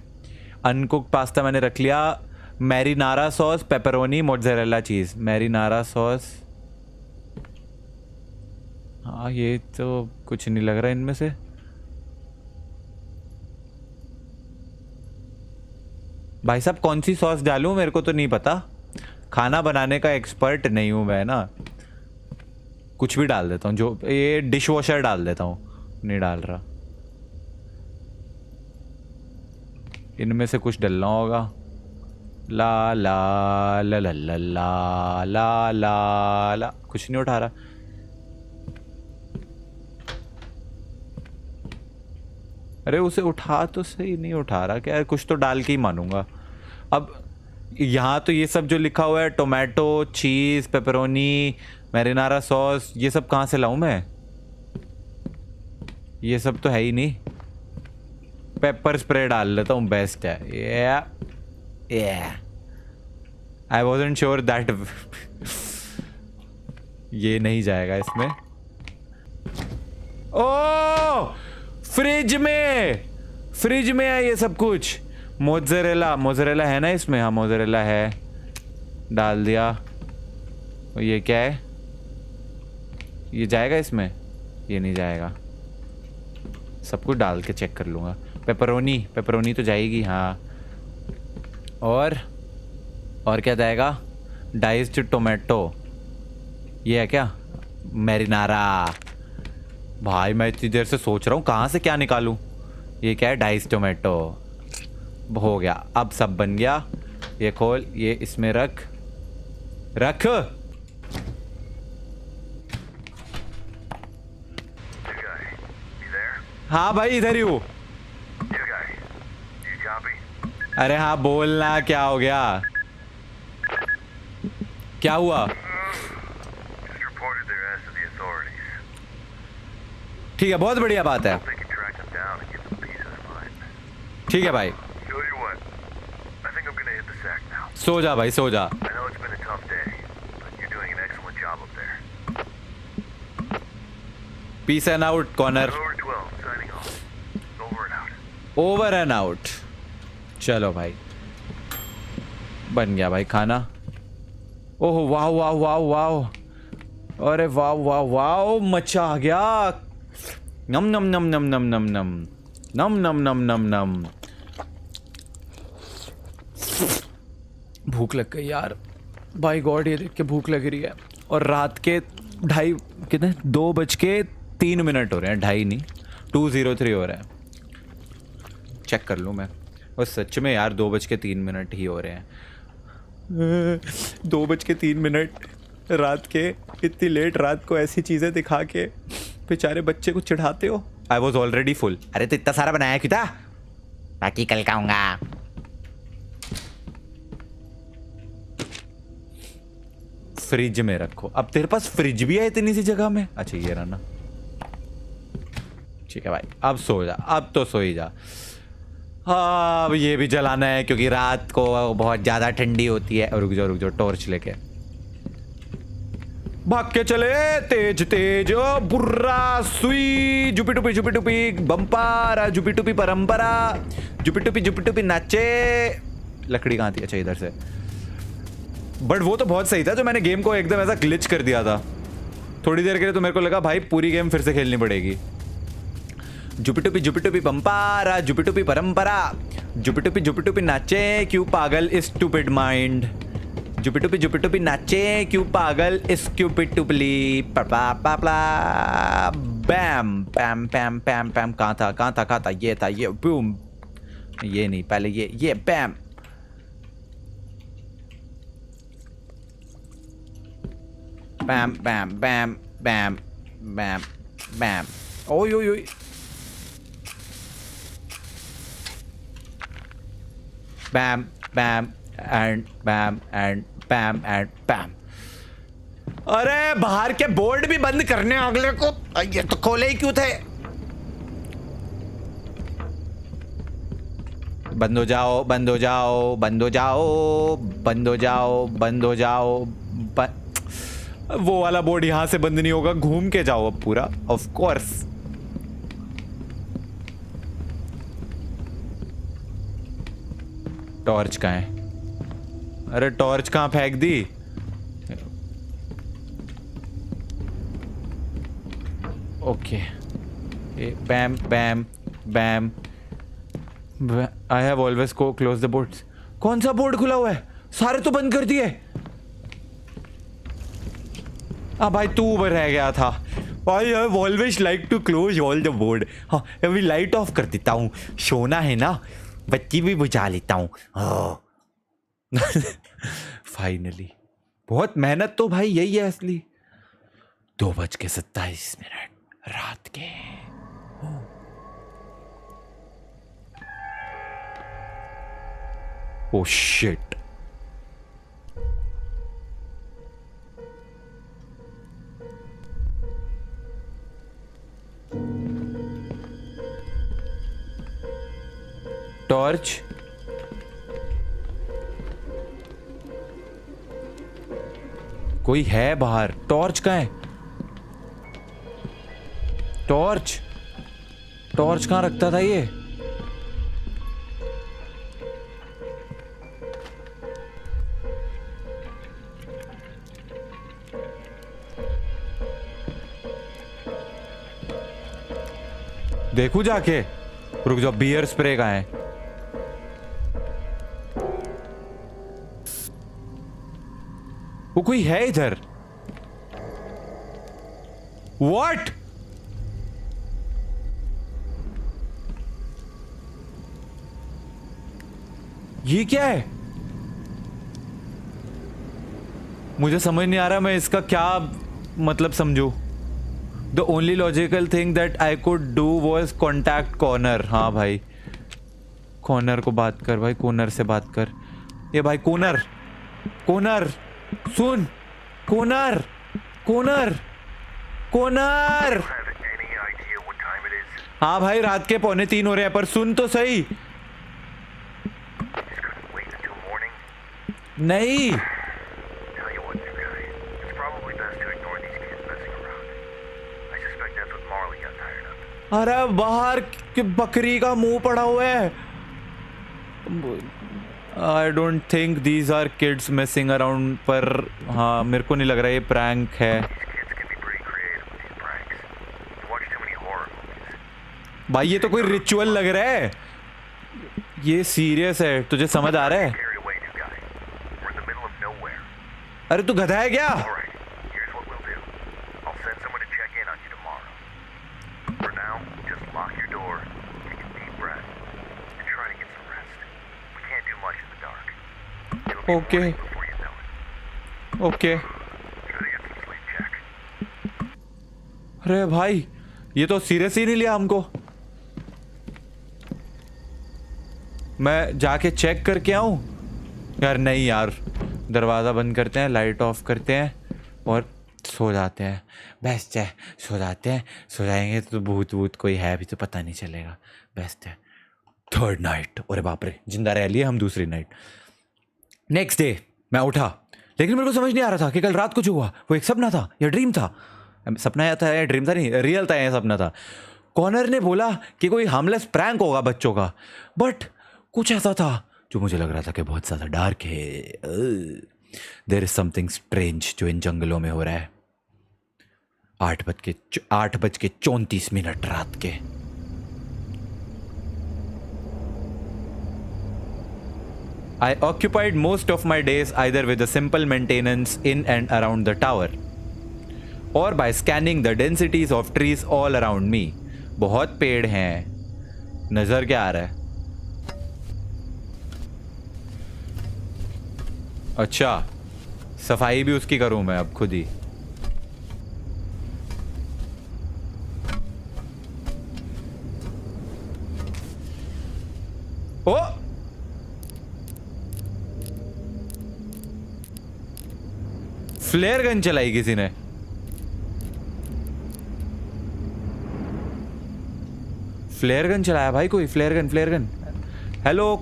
अनकुक्ड पास्ता मैंने रख लिया। Marinara sauce, pepperoni, mozzarella cheese. Marinara sauce, हाँ ये तो कुछ नहीं लग रहा इनमें से। भाई साहब कौन सी सॉस डालूं, मेरे को तो नहीं पता। खाना बनाने का एक्सपर्ट नहीं हूं मैं ना। कुछ भी डाल देता हूँ, जो ये डिश वॉशर डाल देता हूँ। नहीं डाल रहा, इनमें से कुछ डलना होगा। ला ला ला ला ला ला ला ला ला, कुछ नहीं उठा रहा। अरे उसे उठा तो सही, नहीं उठा रहा क्या? कुछ तो डाल के ही मानूंगा। अब यहाँ तो ये सब जो लिखा हुआ है, टोमेटो, चीज़, पेपरोनी, मैरिनारा सॉस, ये सब कहाँ से लाऊं मैं? ये सब तो है ही नहीं। पेपर स्प्रे डाल लेता हूँ, बेस्ट है। आई वॉजंट श्योर दैट ये नहीं जाएगा इसमें। ओ फ्रिज में है ये सब कुछ। मोज़रेला है ना इसमें? हाँ मोज़रेला है, डाल दिया। और ये क्या है? ये जाएगा इसमें? ये नहीं जाएगा। सब कुछ डाल के चेक कर लूँगा। पेपरोनी तो जाएगी हाँ। और क्या जाएगा? डाइस्ड टोमेटो, ये है क्या? मैरिनारा। भाई मैं इतनी देर से सोच रहा हूँ कहाँ से क्या निकालूं। ये क्या है? Diced tomato. हो गया, अब सब बन गया। ये खोल, ये इसमें रख। हाँ भाई इधर ही हूँ। अरे हाँ बोलना, क्या हो गया? क्या हुआ? ठीक है, बहुत बढ़िया बात है। They can track them down and give them peace of mind. ठीक है भाई, Tell you what, I think I'm gonna hit the sack now. सो जा भाई, सो जा। I know it's been a tough day, but you're doing an excellent job up there. Peace and out Connor. Over 12, signing off. Over and out. Over and out. चलो भाई, बन गया भाई खाना। ओह वाह वाह वाह वाह, अरे वाह वाह वाह, मचा आ गया। नम नम नम नम नम नम नम नम नम नम नम नम। भूख लग गई यार, बाय गॉड, ये देख के भूख लग रही है। और रात के 2:30 कितने 2:03 हो रहे हैं, 2:30 नहीं 2:03 हो रहा है। चेक कर लूँ मैं, और सच में यार 2:03 ही हो रहे हैं। 2:03 रात के, इतनी लेट रात को ऐसी चीज़ें दिखा के बेचारे बच्चे को चिढ़ाते हो। I was already full. अरे तो इतना सारा बनाया क्यों था? बाकी कल खाऊंगा। फ्रिज में रखो। अब तेरे पास फ्रिज भी है इतनी सी जगह में? अच्छा ये रहा ना। ठीक है भाई, अब सो जा, अब तो सो ही जा। हाँ, अब ये भी जलाना है क्योंकि रात को बहुत ज़्यादा ठंडी होती है। रुक जाओ टॉर्च लेके भाग के चले, तेज तेज बुर्रा सुई, जुपी टुपी बम्पारा, जुपी टुपी परंपरा, जुपी टुपी नाचे। लकड़ी कहाँ थी? अच्छा इधर से। बट वो तो बहुत सही था जो मैंने गेम को एकदम ऐसा ग्लिच कर दिया था थोड़ी देर के लिए, तो मेरे को लगा भाई पूरी गेम फिर से खेलनी पड़ेगी। जुपी टुपी बम्पारा, जुपी टुपी परंपरा, जुपी टुपी नाचे क्यों पागल इस स्टूपिड माइंड, जुपी टुपी नाचे क्यों पागल इस स्टूपिड टुपली, पापला बैम पैम पैम पैम पैम। कहाँ था? ये था, ये बूम, ये नहीं, पहले ये बैम। बैम बैम बैम बैम बैम बैम। ओय ओय ओय, बैम बैम एंड बैम एंड बैम एंड बैम। अरे बाहर के बोर्ड भी बंद करने अगले को, ये तो खोले ही क्यों थे? बंद हो जाओ, बंद हो जाओ, बंद हो जाओ, बंद हो जाओ, बंद हो जाओ। वो वाला बोर्ड यहां से बंद नहीं होगा, घूम के जाओ अब पूरा, ऑफ कोर्स। टॉर्च कहाँ है? अरे टॉर्च कहाँ फेंक दी? ओके, बैम बैम बैम। आई हैव ऑलवेज को क्लोज द बोर्ड्स। कौन सा बोर्ड खुला हुआ है? सारे तो बंद कर दिए। भाई तू ऊपर रह गया था। I have always like to close all the board. हाँ, अभी लाइट ऑफ कर देता हूँ, सोना है ना, बच्ची भी बुझा लेता हूँ। फाइनली, बहुत मेहनत तो भाई यही है असली। 2:27 रात के। Oh shit, torch. कोई है बाहर? टॉर्च कहाँ है? टॉर्च कहाँ रखता था ये? देखू जाके। रुक जाओ, बियर स्प्रे कहाँ है? वो कोई है इधर? What? ये क्या है? मुझे समझ नहीं आ रहा मैं इसका क्या मतलब समझू। The only logical thing that I could do was contact corner. हाँ भाई, कॉर्नर को बात कर भाई, कॉर्नर से बात कर। ये भाई corner soon, corner. I don't have any idea what हाँ भाई रात के 2:45 हो रहे हैं, पर सुन तो सही। Just couldn't wait until morning. नहीं Tell you what, new guy. It's probably best to ignore these kids messing around. I suspect that's what Marley got tired of. अरे बाहर की बकरी का मुंह पड़ा हुआ है। I don't think these are kids messing around, पर हाँ मेरे को नहीं लग रहा ये प्रैंक है। These kids can be pretty creative with these pranks. You watch too many horror movies. भाई ये तो कोई रिचुअल लग रहा है, ये सीरियस है, तुझे समझ आ रहा है? Carried away, new guy. We're in the middle of nowhere. अरे तू गधा है क्या? All right, here's what we'll do. I'll send someone to check in on you tomorrow. For now, just lock your door, take a deep breath, and try to get some rest. We can't do much in the dark. It'll be Okay. morning before you know it. Okay. Try to get some sleep, Jack. अरे भाई ये तो serious ही नहीं लिया हमको। मैं जाके check करके आऊं? यार नहीं यार, दरवाज़ा बंद करते हैं, लाइट ऑफ करते हैं और सो जाते हैं। बेस्ट है, सो जाते हैं, सो जाएंगे तो भूत वूत कोई है भी तो पता नहीं चलेगा। बेस्ट है। 3rd नाइट, अरे बाप रे, जिंदा रह लिए हम दूसरी नाइट। नेक्स्ट डे मैं उठा, लेकिन मेरे को समझ नहीं आ रहा था कि कल रात को जो हुआ वो एक सपना था या ड्रीम था। सपना या था या ड्रीम था, नहीं रियल था या सपना था। कॉनर ने बोला कि कोई हार्मलेस प्रैंक होगा बच्चों का, बट कुछ ऐसा था जो मुझे लग रहा था कि बहुत ज़्यादा डार्क है। देयर इज समथिंग स्ट्रेंज जो इन जंगलों में हो रहा है। 8:34 रात के। I occupied most of my days either with a simple maintenance in and around the tower or by scanning the densities of trees all around me. बहुत पेड़ हैं, नजर क्या आ रहा है? अच्छा, सफाई भी उसकी करूं मैं अब खुद ही। ओ फ्लेयर गन चलाई किसी ने। फ्लेयर गन चलाया भाई कोई, फ्लेयर गन। हेलो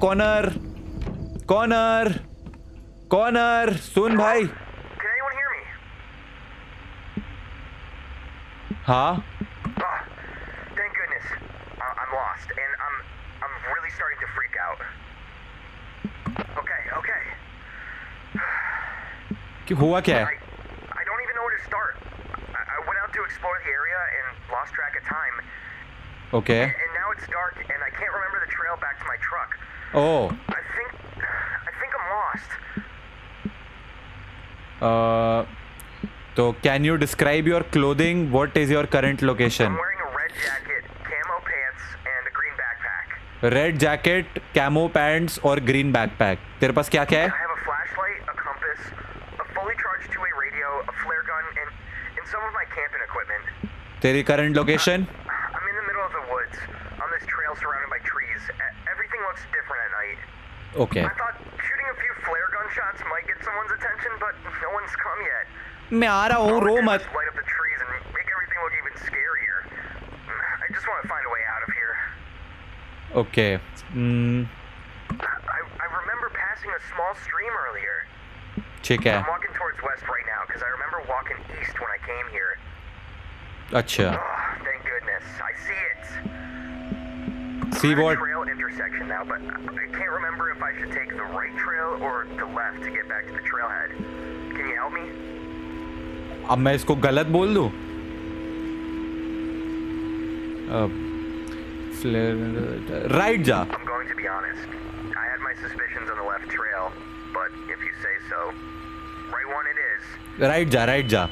कॉर्नर, सुन भाई। Can anyone hear me? हाँ Oh, thank goodness. I'm lost, and I'm really starting to freak out. Okay. कि हुआ क्या है? I don't even know where to start. I went out to explore the area and lost track of time. Okay. And now it's dark, and I can't remember the trail back to my truck. Oh I think I'm lost. तो can you describe your clothing? What is your current I'm location? wearing a red jacket, camo pants, and a green backpack. Red jacket, camo pants और green backpack. तेरे पास क्या क्या I है? have a flashlight, a compass, a fully charged two-way radio, a flare gun, and some of my camping equipment. तेरी current location? I'm in the middle of the woods, on this trail surrounded by trees. Everything looks different at night. Okay. I thought shooting a few flare gun shots might get someone's attention, but no one's come yet. मैं आ रहा हूँ, All I row did मत। was light up the trees and make everything look even scarier. I just want to find a way out of here. Okay. I remember passing a small stream earlier. ठीक है। I'm walking towards west right now because I remember walking east when I came here. अच्छा। Oh, thank goodness. I see it. See I'm at a what? trail intersection now, but I can't remember if I should take the right trail or the left to get back to the trailhead. Can you help me? अब मैं इसको गलत बोल दूं? Right जा। I'm going to be honest. I had my suspicions on the left trail, but if you say so, right one it is. Right जा।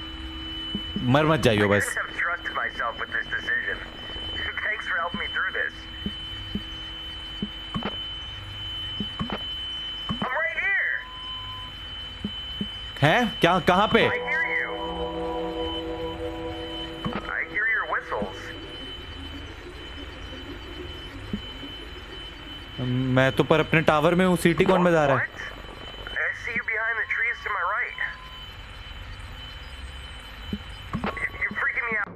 मर मत जाइयो I बस। couldn't have trusted myself with this decision. Thanks for helping me through this. I'm right here. हैं? क्या? कहाँ पे? I hear you. I hear your whistles. मैं तो पर अपने टावर में हूँ, सीटी कौन बजा रहा है? What? I see you behind the trees to my right. You're freaking me out.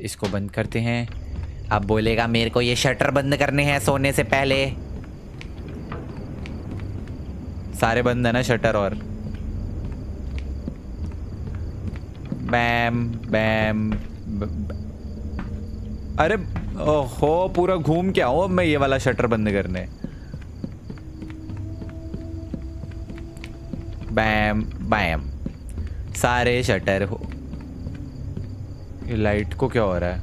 इसको बंद करते हैं। अब बोलेगा मेरे को ये शटर बंद करने हैं सोने से पहले। सारे बंद है ना शटर? और बैम बैम अरे ओहो, पूरा घूम के आऊं अब मैं ये वाला शटर बंद करने। बैम बैम, सारे शटर हो। ये लाइट को क्या हो रहा है?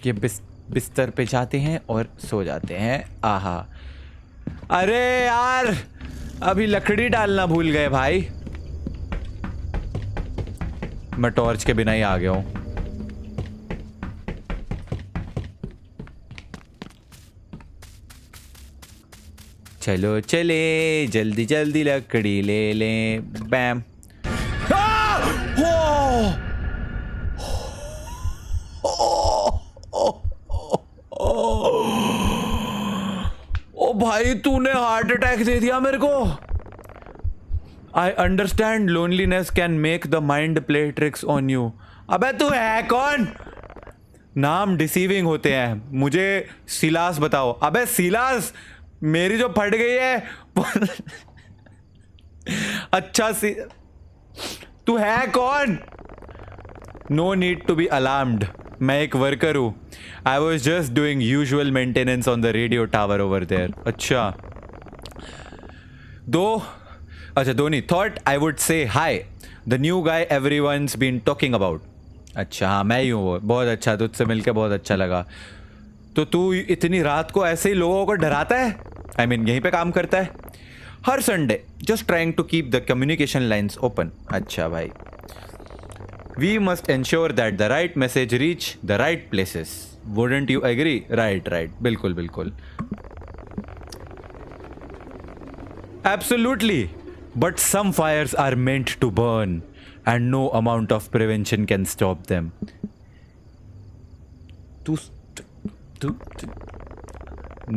ये बिस्तर पे जाते हैं और सो जाते हैं। आहा, अरे यार अभी लकड़ी डालना भूल गए भाई। मैं टॉर्च के बिना ही आ गया हूं। चलो चले, जल्दी जल्दी लकड़ी ले लें। बैम। ओ भाई, तूने हार्ट अटैक दे दिया मेरे को। I understand loneliness can make the mind play tricks on you. अबे तू है कौन? नाम डिसीविंग होते हैं। मुझे सिलास बताओ। अबे सिलास, मेरी जो फट गई है अच्छा सी, तू है कौन? No need to be alarmed, मैं एक वर्कर हूँ। I was just doing usual maintenance on the radio tower over there. अच्छा धोनी thought I would say hi, the new guy everyone's been talking about. अच्छा हाँ, मैं ही हूँ वो। बहुत अच्छा, तुझसे मिलकर बहुत अच्छा लगा। तो तू इतनी रात को ऐसे ही लोगों को डराता है? आई मीन यहीं पे काम करता है? हर Sunday, just trying to keep the communication lines open. अच्छा भाई, we must ensure that the right message reach the right places, wouldn't you agree? Right, बिल्कुल बिल्कुल, absolutely. But some fires are meant to burn, and no amount of prevention can stop them.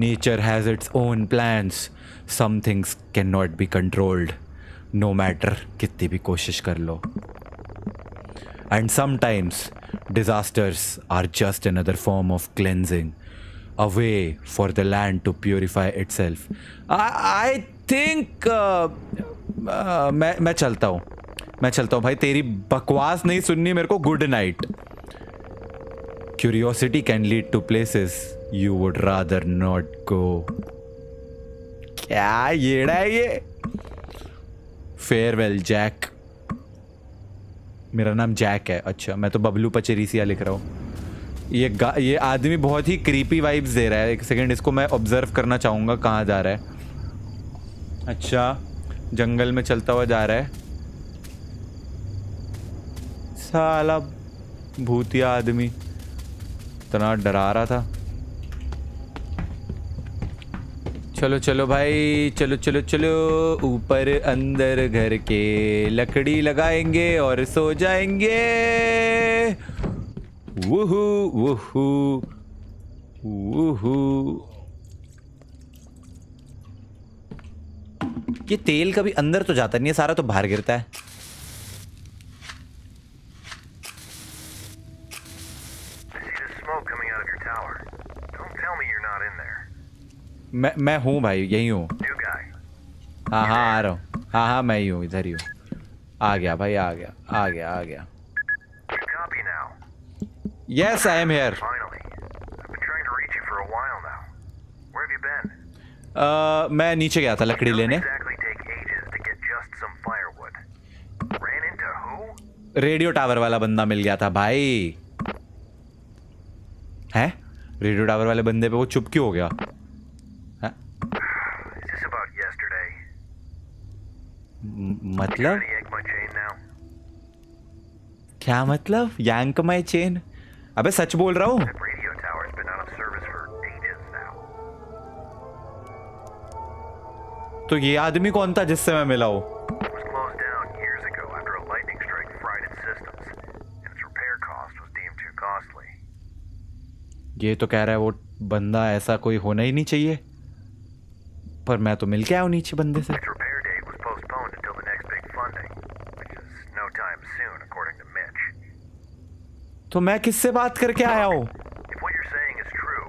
Nature has its own plans. Some things cannot be controlled, no matter कितनी भी कोशिश कर लो. And sometimes disasters are just another form of cleansing, a way for the land to purify itself. I think मैं चलता हूँ भाई, तेरी बकवास नहीं सुननी मेरे को। Good night. Curiosity can lead to places you would rather not go. क्या येड़ा है ये? Farewell Jack. मेरा नाम जैक है। अच्छा, मैं तो बबलू पचेरीसिया लिख रहा हूँ। ये आदमी बहुत ही क्रीपी वाइब्स दे रहा है। एक सेकेंड, इसको मैं ऑब्जर्व करना चाहूँगा कहाँ जा रहा है। अच्छा, जंगल में चलता हुआ जा रहा है। साला भूतिया आदमी इतना डरा रहा था। चलो चलो भाई, चलो चलो चलो, ऊपर अंदर घर के लकड़ी लगाएंगे और सो जाएंगे। वूहू वूहू वूहू। ये तेल कभी अंदर तो जाता नहीं है, सारा तो बाहर गिरता है। मैं हूँ भाई, यही हूँ। हाँ आ रहा हूँ। हाँ मैं ही हूँ, इधर ही हूँ। आ गया भाई, आ गया। Yes, I am here. मैं नीचे गया था लकड़ी लेने। रेडियो टावर वाला बंदा मिल गया था भाई। हैं? रेडियो टावर वाले बंदे पे वो चुप क्यों हो गया? मतलब क्या मतलब? यांक माई चेन? अबे सच बोल रहा हूँ। तो ये आदमी कौन था जिससे मैं मिला हूँ? ये तो कह रहा है वो बंदा ऐसा कोई होना ही नहीं चाहिए, पर मैं तो मिल के आया हूँ नीचे बंदे से। तो मैं किससे बात करके आया हूँ? If what you're saying is true,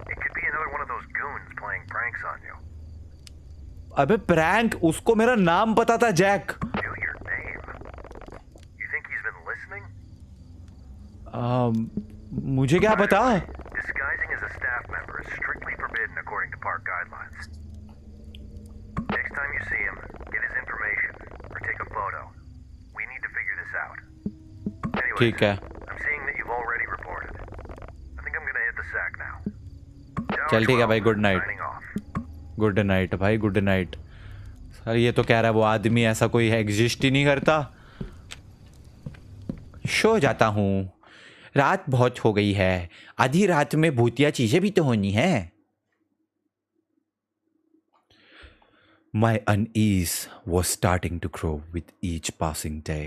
it could be another one of those goons playing pranks on you. अबे प्रैंक, उसको मेरा नाम पता था, Jack. Knew your name. You think he's been listening? मुझे क्या पता? Disguising as a staff member is strictly forbidden according to park guidelines. Next time you see him, get his information or take a photo. We need to figure this out. Anyways, ठीक है, I'm seeing that you've already reported. I think I'm gonna hit the sack now. चल ठीक है भाई, good night. Signing off. Good night भाई, good night. Sir ये तो कह रहा है वो आदमी ऐसा कोई एग्जिस्ट ही नहीं करता। सो जाता हूँ, रात बहुत हो गई है, आधी रात में भूतिया चीजें भी तो होनी है। My unease was starting to grow with each passing day.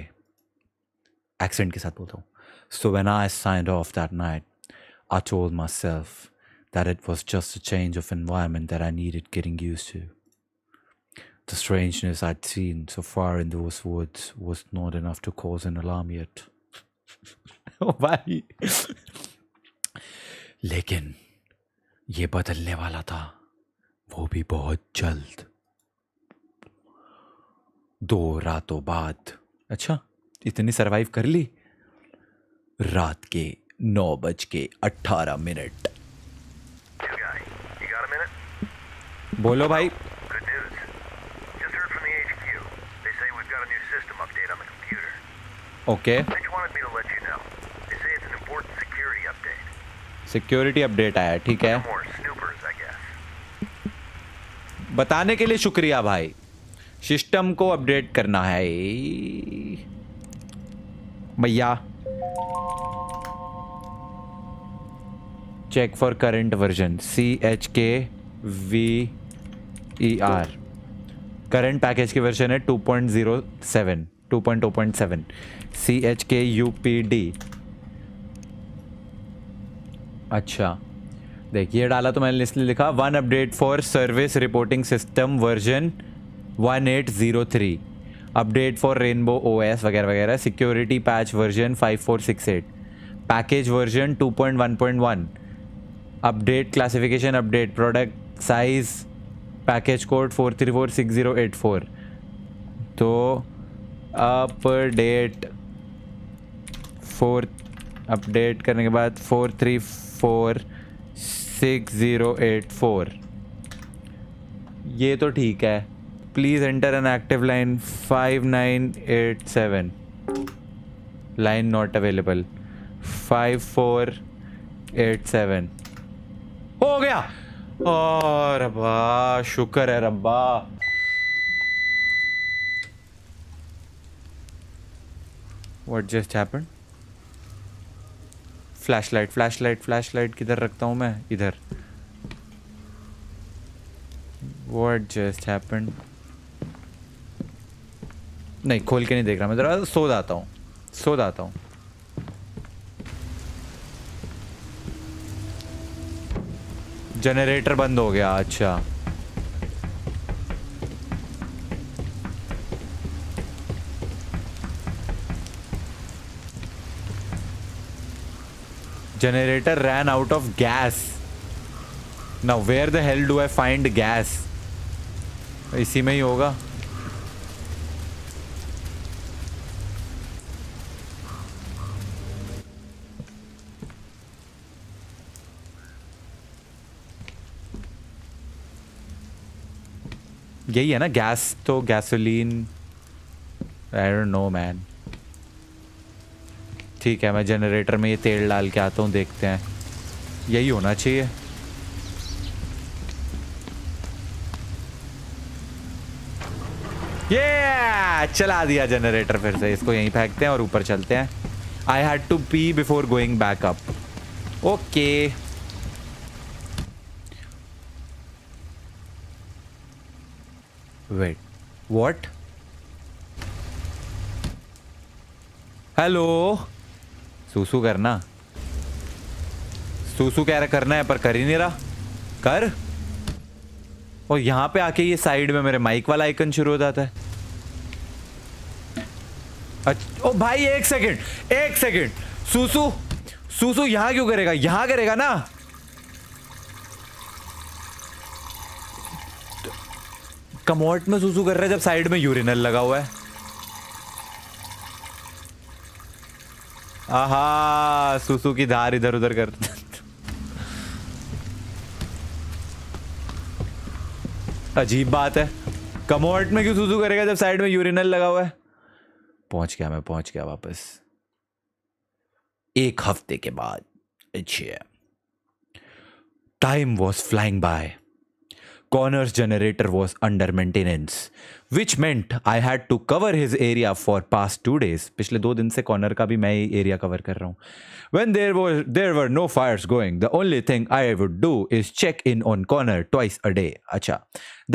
Accent के साथ बोलता हूँ। So when I signed off that night, I told myself that it was just a change of environment that I needed getting used to. The strangeness I'd seen so far in those woods was not enough to cause an alarm yet. Oh भाई, लेकिन ये बदलने वाला था, वो भी बहुत जल्द। 2 रातों बाद, अच्छा इतनी सरवाइव कर ली? रात के 9:18। New guy, you got a minute? बोलो भाई। Good news. Just heard from the HQ. They say we've got a new system update on the computer. Okay, They just wanted me to let you know. They say it's an important security update. Security update आया, ठीक है। No more snoopers, I guess. बताने के लिए शुक्रिया भाई। System को update करना है भैया। Check for current version, CHKVER। Current package की वर्जन है 2.07, 2.0.7। CHKUPD। अच्छा देखिए, डाला तो मैंने इसलिए लिखा 1 update for service reporting system version 1803, update for rainbow OS वगैरह वगैरह, security patch version 5468, package version 2.1.1, update classification update, product size package code 4346084। तो अपडेट करने के बाद 4346084, ये तो ठीक है। Please enter an active line 5987, line not available 5487। हो गया। और रब्बा, शुक्र है रब्बा। What just happened? फ्लैशलाइट किधर रखता हूँ मैं? इधर। What just happened? नहीं, खोल के नहीं देख रहा मैं, जरा सो जाता हूँ। जनरेटर बंद हो गया, अच्छा। Generator ran out of gas. Now where the hell do I find gas? इसी में ही होगा। यही है ना गैस, तो gasoline, I don't know man. ठीक है, मैं जनरेटर में ये तेल डाल के आता हूँ, देखते हैं। यही होना चाहिए। ये चला दिया जनरेटर फिर से। इसको यहीं फेंकते हैं और ऊपर चलते हैं। I had to pee before going back up. Okay, wait, what? Hello, सूसू करना, सूसू कह रहा करना है पर कर ही नहीं रहा। कर। और यहाँ पे आके ये साइड में मेरे माइक वाला आइकन शुरू हो जाता है। अच्छा, ओ भाई एक सेकंड, सूसू सूसू यहां क्यों करेगा? यहां करेगा ना। कमोट में सूसू कर रहा है जब साइड में यूरिनल लगा हुआ है। आहा, सूसू की धार इधर उधर कर। अजीब बात है, कमोट में क्यों सूसू करेगा जब साइड में यूरिनल लगा हुआ है? पहुंच गया वापस। 1 हफ्ते के बाद। अच्छा, time was flying by. Connor's generator was under maintenance, which meant I had to cover his area for past 2 days. पिछले 2 दिन से कॉर्नर का भी मैं ही एरिया कवर कर रहा हूँ. When there were no fires going, the only thing I would do is check in on Connor twice a day. अच्छा,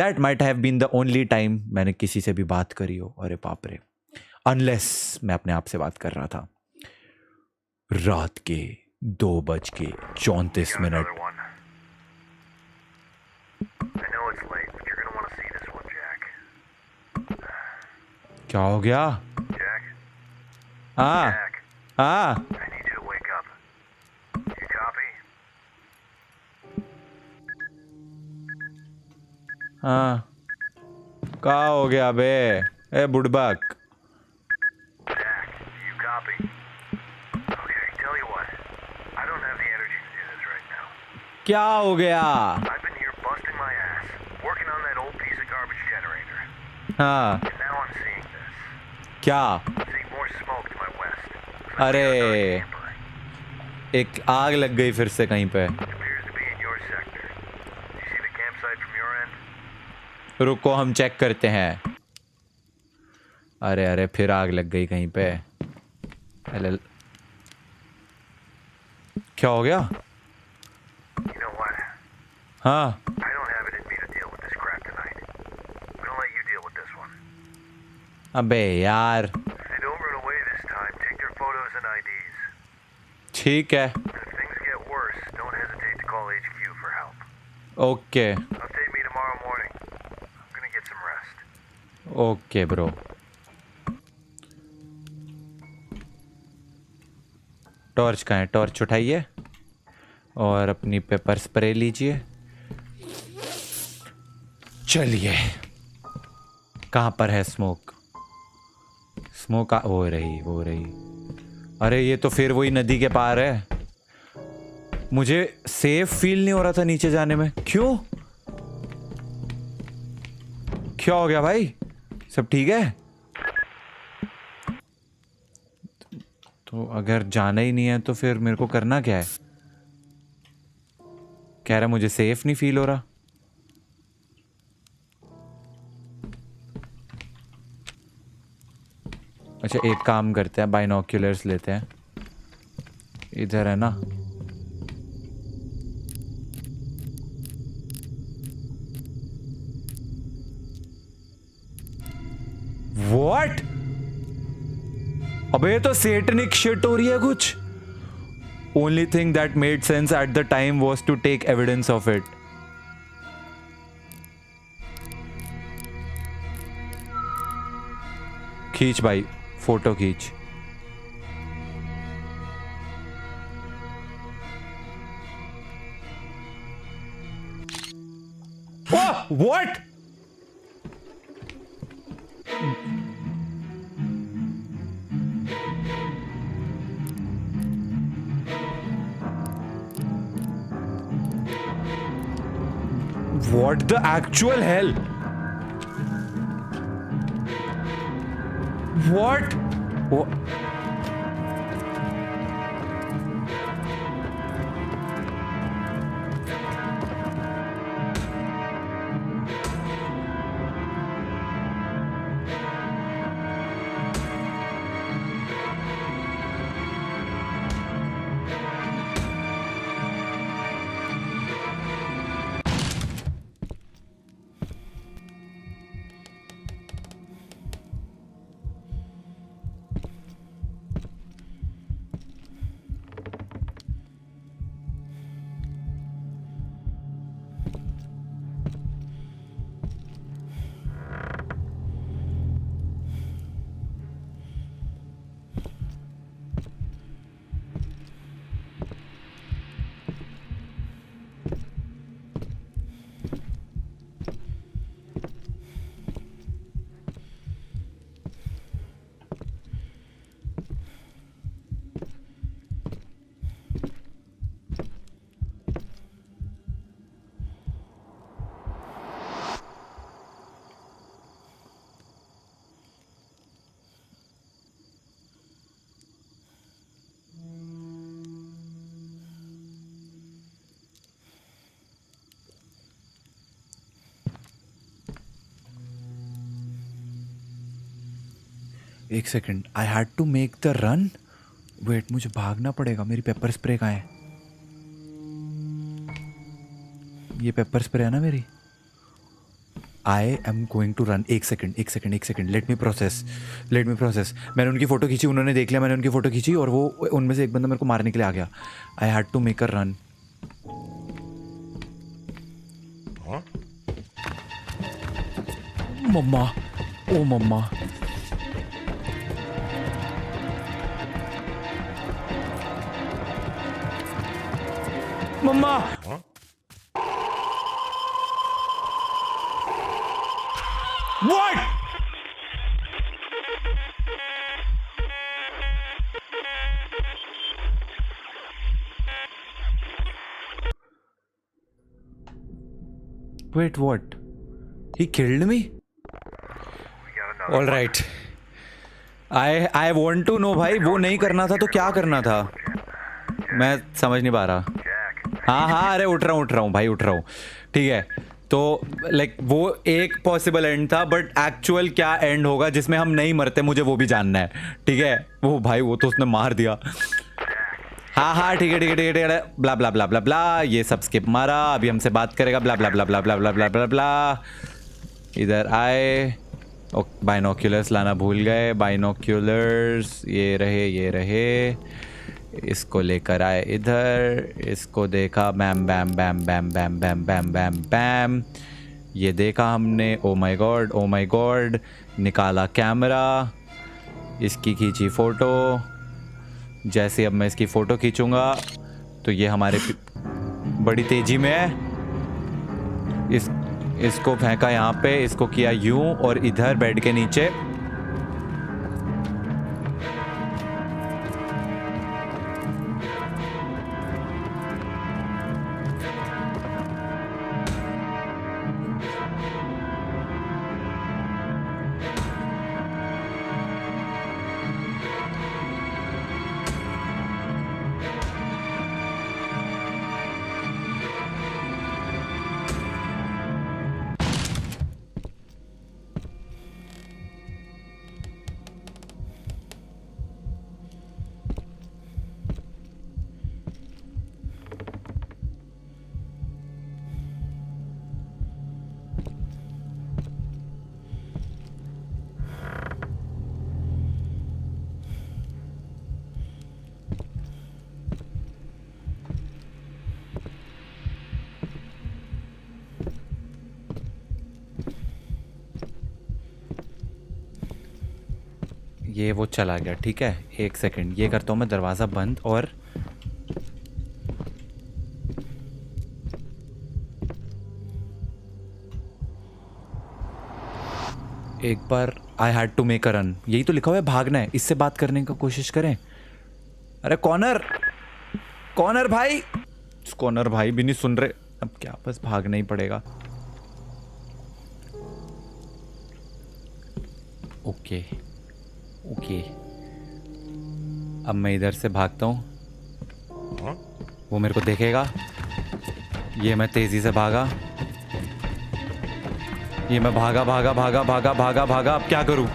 that might have been the only time मैंने किसी से भी बात करी हो. अरे बाप रे, unless मैं अपने आप से बात कर रहा था. रात के 2:34. I know it's late, but you're gonna want to see this one, Jack. क्या हो गया? Jack? हाँ Jack, हाँ I need you to wake up. You copy? हाँ, क्या हो गया बे? ए बुड़बक। Jack, you copy? Okay, tell you what. I don't have the energy to do this right now. क्या हो गया? I've been here busting my ass, working on that old piece of garbage generator. हाँ, And now I'm seeing this. क्या? Seeing more smoke to my west. अरे, Camper. एक आग लग गई फिर से कहीं पे। Appears to be in your sector. You see the campsite from your end? रुको, हम चेक करते हैं। अरे अरे, फिर आग लग गई कहीं पे। क्या हो गया? You know what? हाँ, I don't have it in me to deal with this crap tonight. I'm gonna let you deal with this one. अबे यार, Hey, don't run away this time. Take their photos and IDs. ठीक है, And if things get worse, don't hesitate to call HQ for help. Okay Update me tomorrow morning. I'm gonna get some rest. Okay bro. Torch कहाँ है? Torch उठाइए और अपनी paper spray लीजिए। चलिए, कहाँ पर है स्मोक? स्मोक वो रही। अरे ये तो फिर वही नदी के पार है। मुझे सेफ फील नहीं हो रहा था नीचे जाने में। क्यों? क्या हो गया भाई? सब ठीक है? तो अगर जाना ही नहीं है तो फिर मेरे को करना क्या है? कह रहा मुझे सेफ नहीं फील हो रहा। अच्छा, एक काम करते हैं, बाइनोक्यूलर्स लेते हैं। इधर है ना? व्हाट? अबे ये तो सेटनिक शिट हो रही है कुछ। Only thing that made sense at the time was to take evidence of it. खींच भाई, फोटो खींच। What? What the actual hell? What? एक second, I had to make the run. Wait, मुझे भागना पड़ेगा। मेरी पेपर स्प्रे कहाँ है? ये पेपर स्प्रे है ना मेरी। I am going to run. एक सेकेंड, लेट मी प्रोसेस। मैंने उनकी फ़ोटो खींची, उन्होंने देख लिया मैंने उनकी फ़ोटो खींची, और वो उनमें से एक बंदा मेरे को मारने के लिए आ गया। I had to make a run. Mama, oh mama, mama. What? Wait, what? He killed me? All right. I want to know भाई, वो नहीं करना था तो क्या करना था? मैं समझ नहीं पा रहा। हाँ, अरे उठ रहा हूँ भाई, उठ रहा हूँ। ठीक है, तो लाइक वो एक पॉसिबल एंड था, बट एक्चुअल क्या एंड होगा जिसमें हम नहीं मरते, मुझे वो भी जानना है। ठीक है, वो भाई वो तो उसने मार दिया। हाँ, ठीक है, ब्ला ब्ला ब्ला ब्ला ब्ला, ये सब स्किप मारा। अभी हमसे बात करेगा, ब्ला ब्ला ब्ला ब्ला ब्ला ब्ला ब्ला ब्ला ब्ला। इधर आए। बाइनोक्यूलर्स लाना भूल गए। बाइनोक्यूलर्स ये रहे। इसको लेकर आए इधर, इसको देखा, बैम बैम बैम बैम बैम बैम बैम बैम बैम, ये देखा हमने। Oh my God. निकाला कैमरा, इसकी खींची फ़ोटो। जैसे अब मैं इसकी फ़ोटो खींचूंगा तो ये हमारे बड़ी तेज़ी में है। इसको फेंका यहाँ पे, इसको किया यूं, और इधर बेड के नीचे ये वो चला गया। ठीक है, एक सेकंड, ये करता हूँ मैं दरवाज़ा बंद, और एक बार I had to make a run, यही तो लिखा हुआ है, भागना है। इससे बात करने का कोशिश करें। अरे कॉर्नर भाई भी नहीं सुन रहे। अब क्या, बस भागना ही पड़ेगा। ओके, अब मैं इधर से भागता हूँ, वो मेरे को देखेगा। ये मैं तेजी से भागा, ये मैं भागा। अब क्या करूं?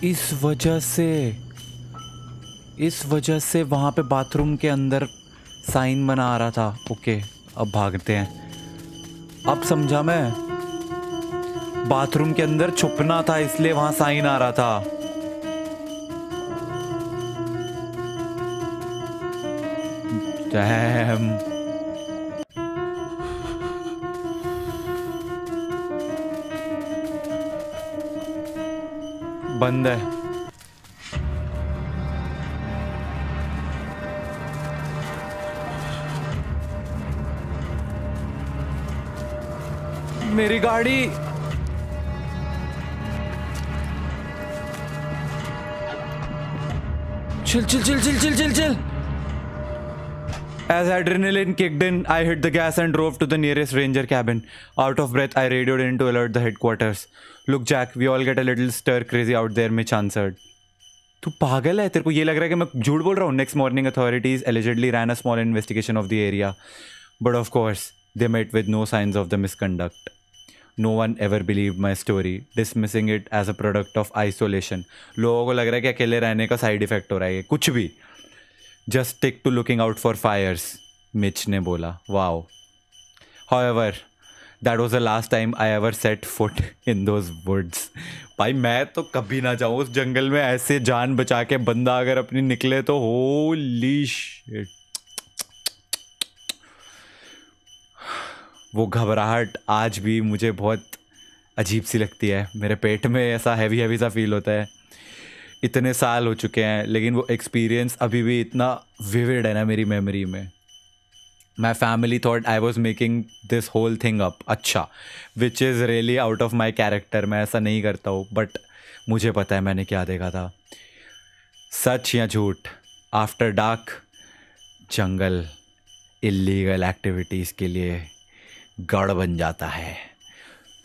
इस वजह से वहां पे बाथरूम के अंदर साइन बना आ रहा था। ओके, अब भागते हैं। अब समझा मैं, बाथरूम के अंदर छुपना था, इसलिए वहां साइन आ रहा था। Damn. बंद है। मेरी गाड़ी। Chill chill chill chill chill chill chill. As adrenaline kicked in, I hit the gas and drove to the nearest ranger cabin. Out of breath, I radioed in to alert the headquarters. Look, Jack, we all get a little stir crazy out there, Mitch answered. तू पागल है? तेरे को ये लग रहा है कि मैं झूठ बोल रहा हूँ? Next morning, authorities allegedly ran a small investigation of the area. But of course, they met with no signs of the misconduct. No one ever believed my story, dismissing it as a product of isolation. लोगों को लग रहा है कि अकेले रहने का side effect हो रहा है, कुछ भी। Just stick to looking out for fires, Mitch ने बोला। Wow. However, that was the last time I ever set foot in those woods. भाई मैं तो कभी ना जाऊँ उस जंगल में, ऐसे जान बचा के बंदा अगर अपनी निकले तो holy shit. वो घबराहट आज भी मुझे बहुत अजीब सी लगती है। मेरे पेट में ऐसा हैवी हैवी सा फील होता है। इतने साल हो चुके हैं लेकिन वो एक्सपीरियंस अभी भी इतना विविड है ना मेरी मेमोरी में। My family thought I was making this whole thing up, अच्छा, which is really out of my character. मैं ऐसा नहीं करता हूँ, बट मुझे पता है मैंने क्या देखा था। सच या झूठ, आफ्टर डार्क जंगल इलीगल एक्टिविटीज़ के लिए गढ़ बन जाता है।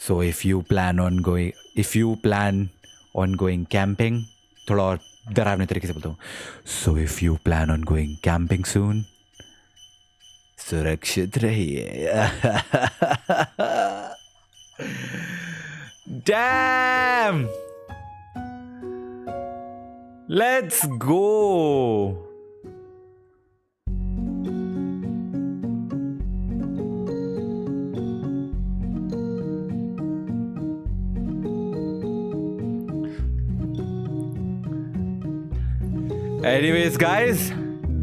So if you plan on going camping, थोड़ा और डरावने तरीके से बोलता हूँ, so if you plan on going camping soon, सुरक्षित रहिए। Damn, let's go. Anyways, guys,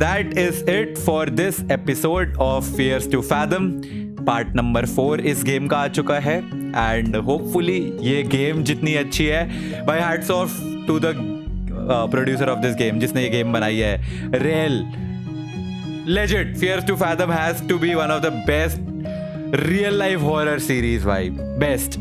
that is it for this episode of Fears to Fathom. Part number 4 इस गेम का आ चुका है and hopefully ये गेम जितनी अच्छी है, by hats off to the producer of this game जिसने ये गेम बनाई है, real legit Fears to Fathom has to be one of the best real life horror series भाई, best।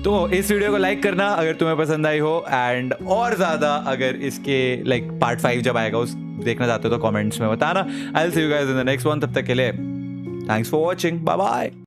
तो इस वीडियो को लाइक करना अगर तुम्हें पसंद आई हो, एंड और ज़्यादा अगर इसके लाइक पार्ट 5 जब आएगा उस देखना चाहते हो तो कमेंट्स में बताना। I will see you guys in the next one. तब तक के लिए thanks for watching, bye bye.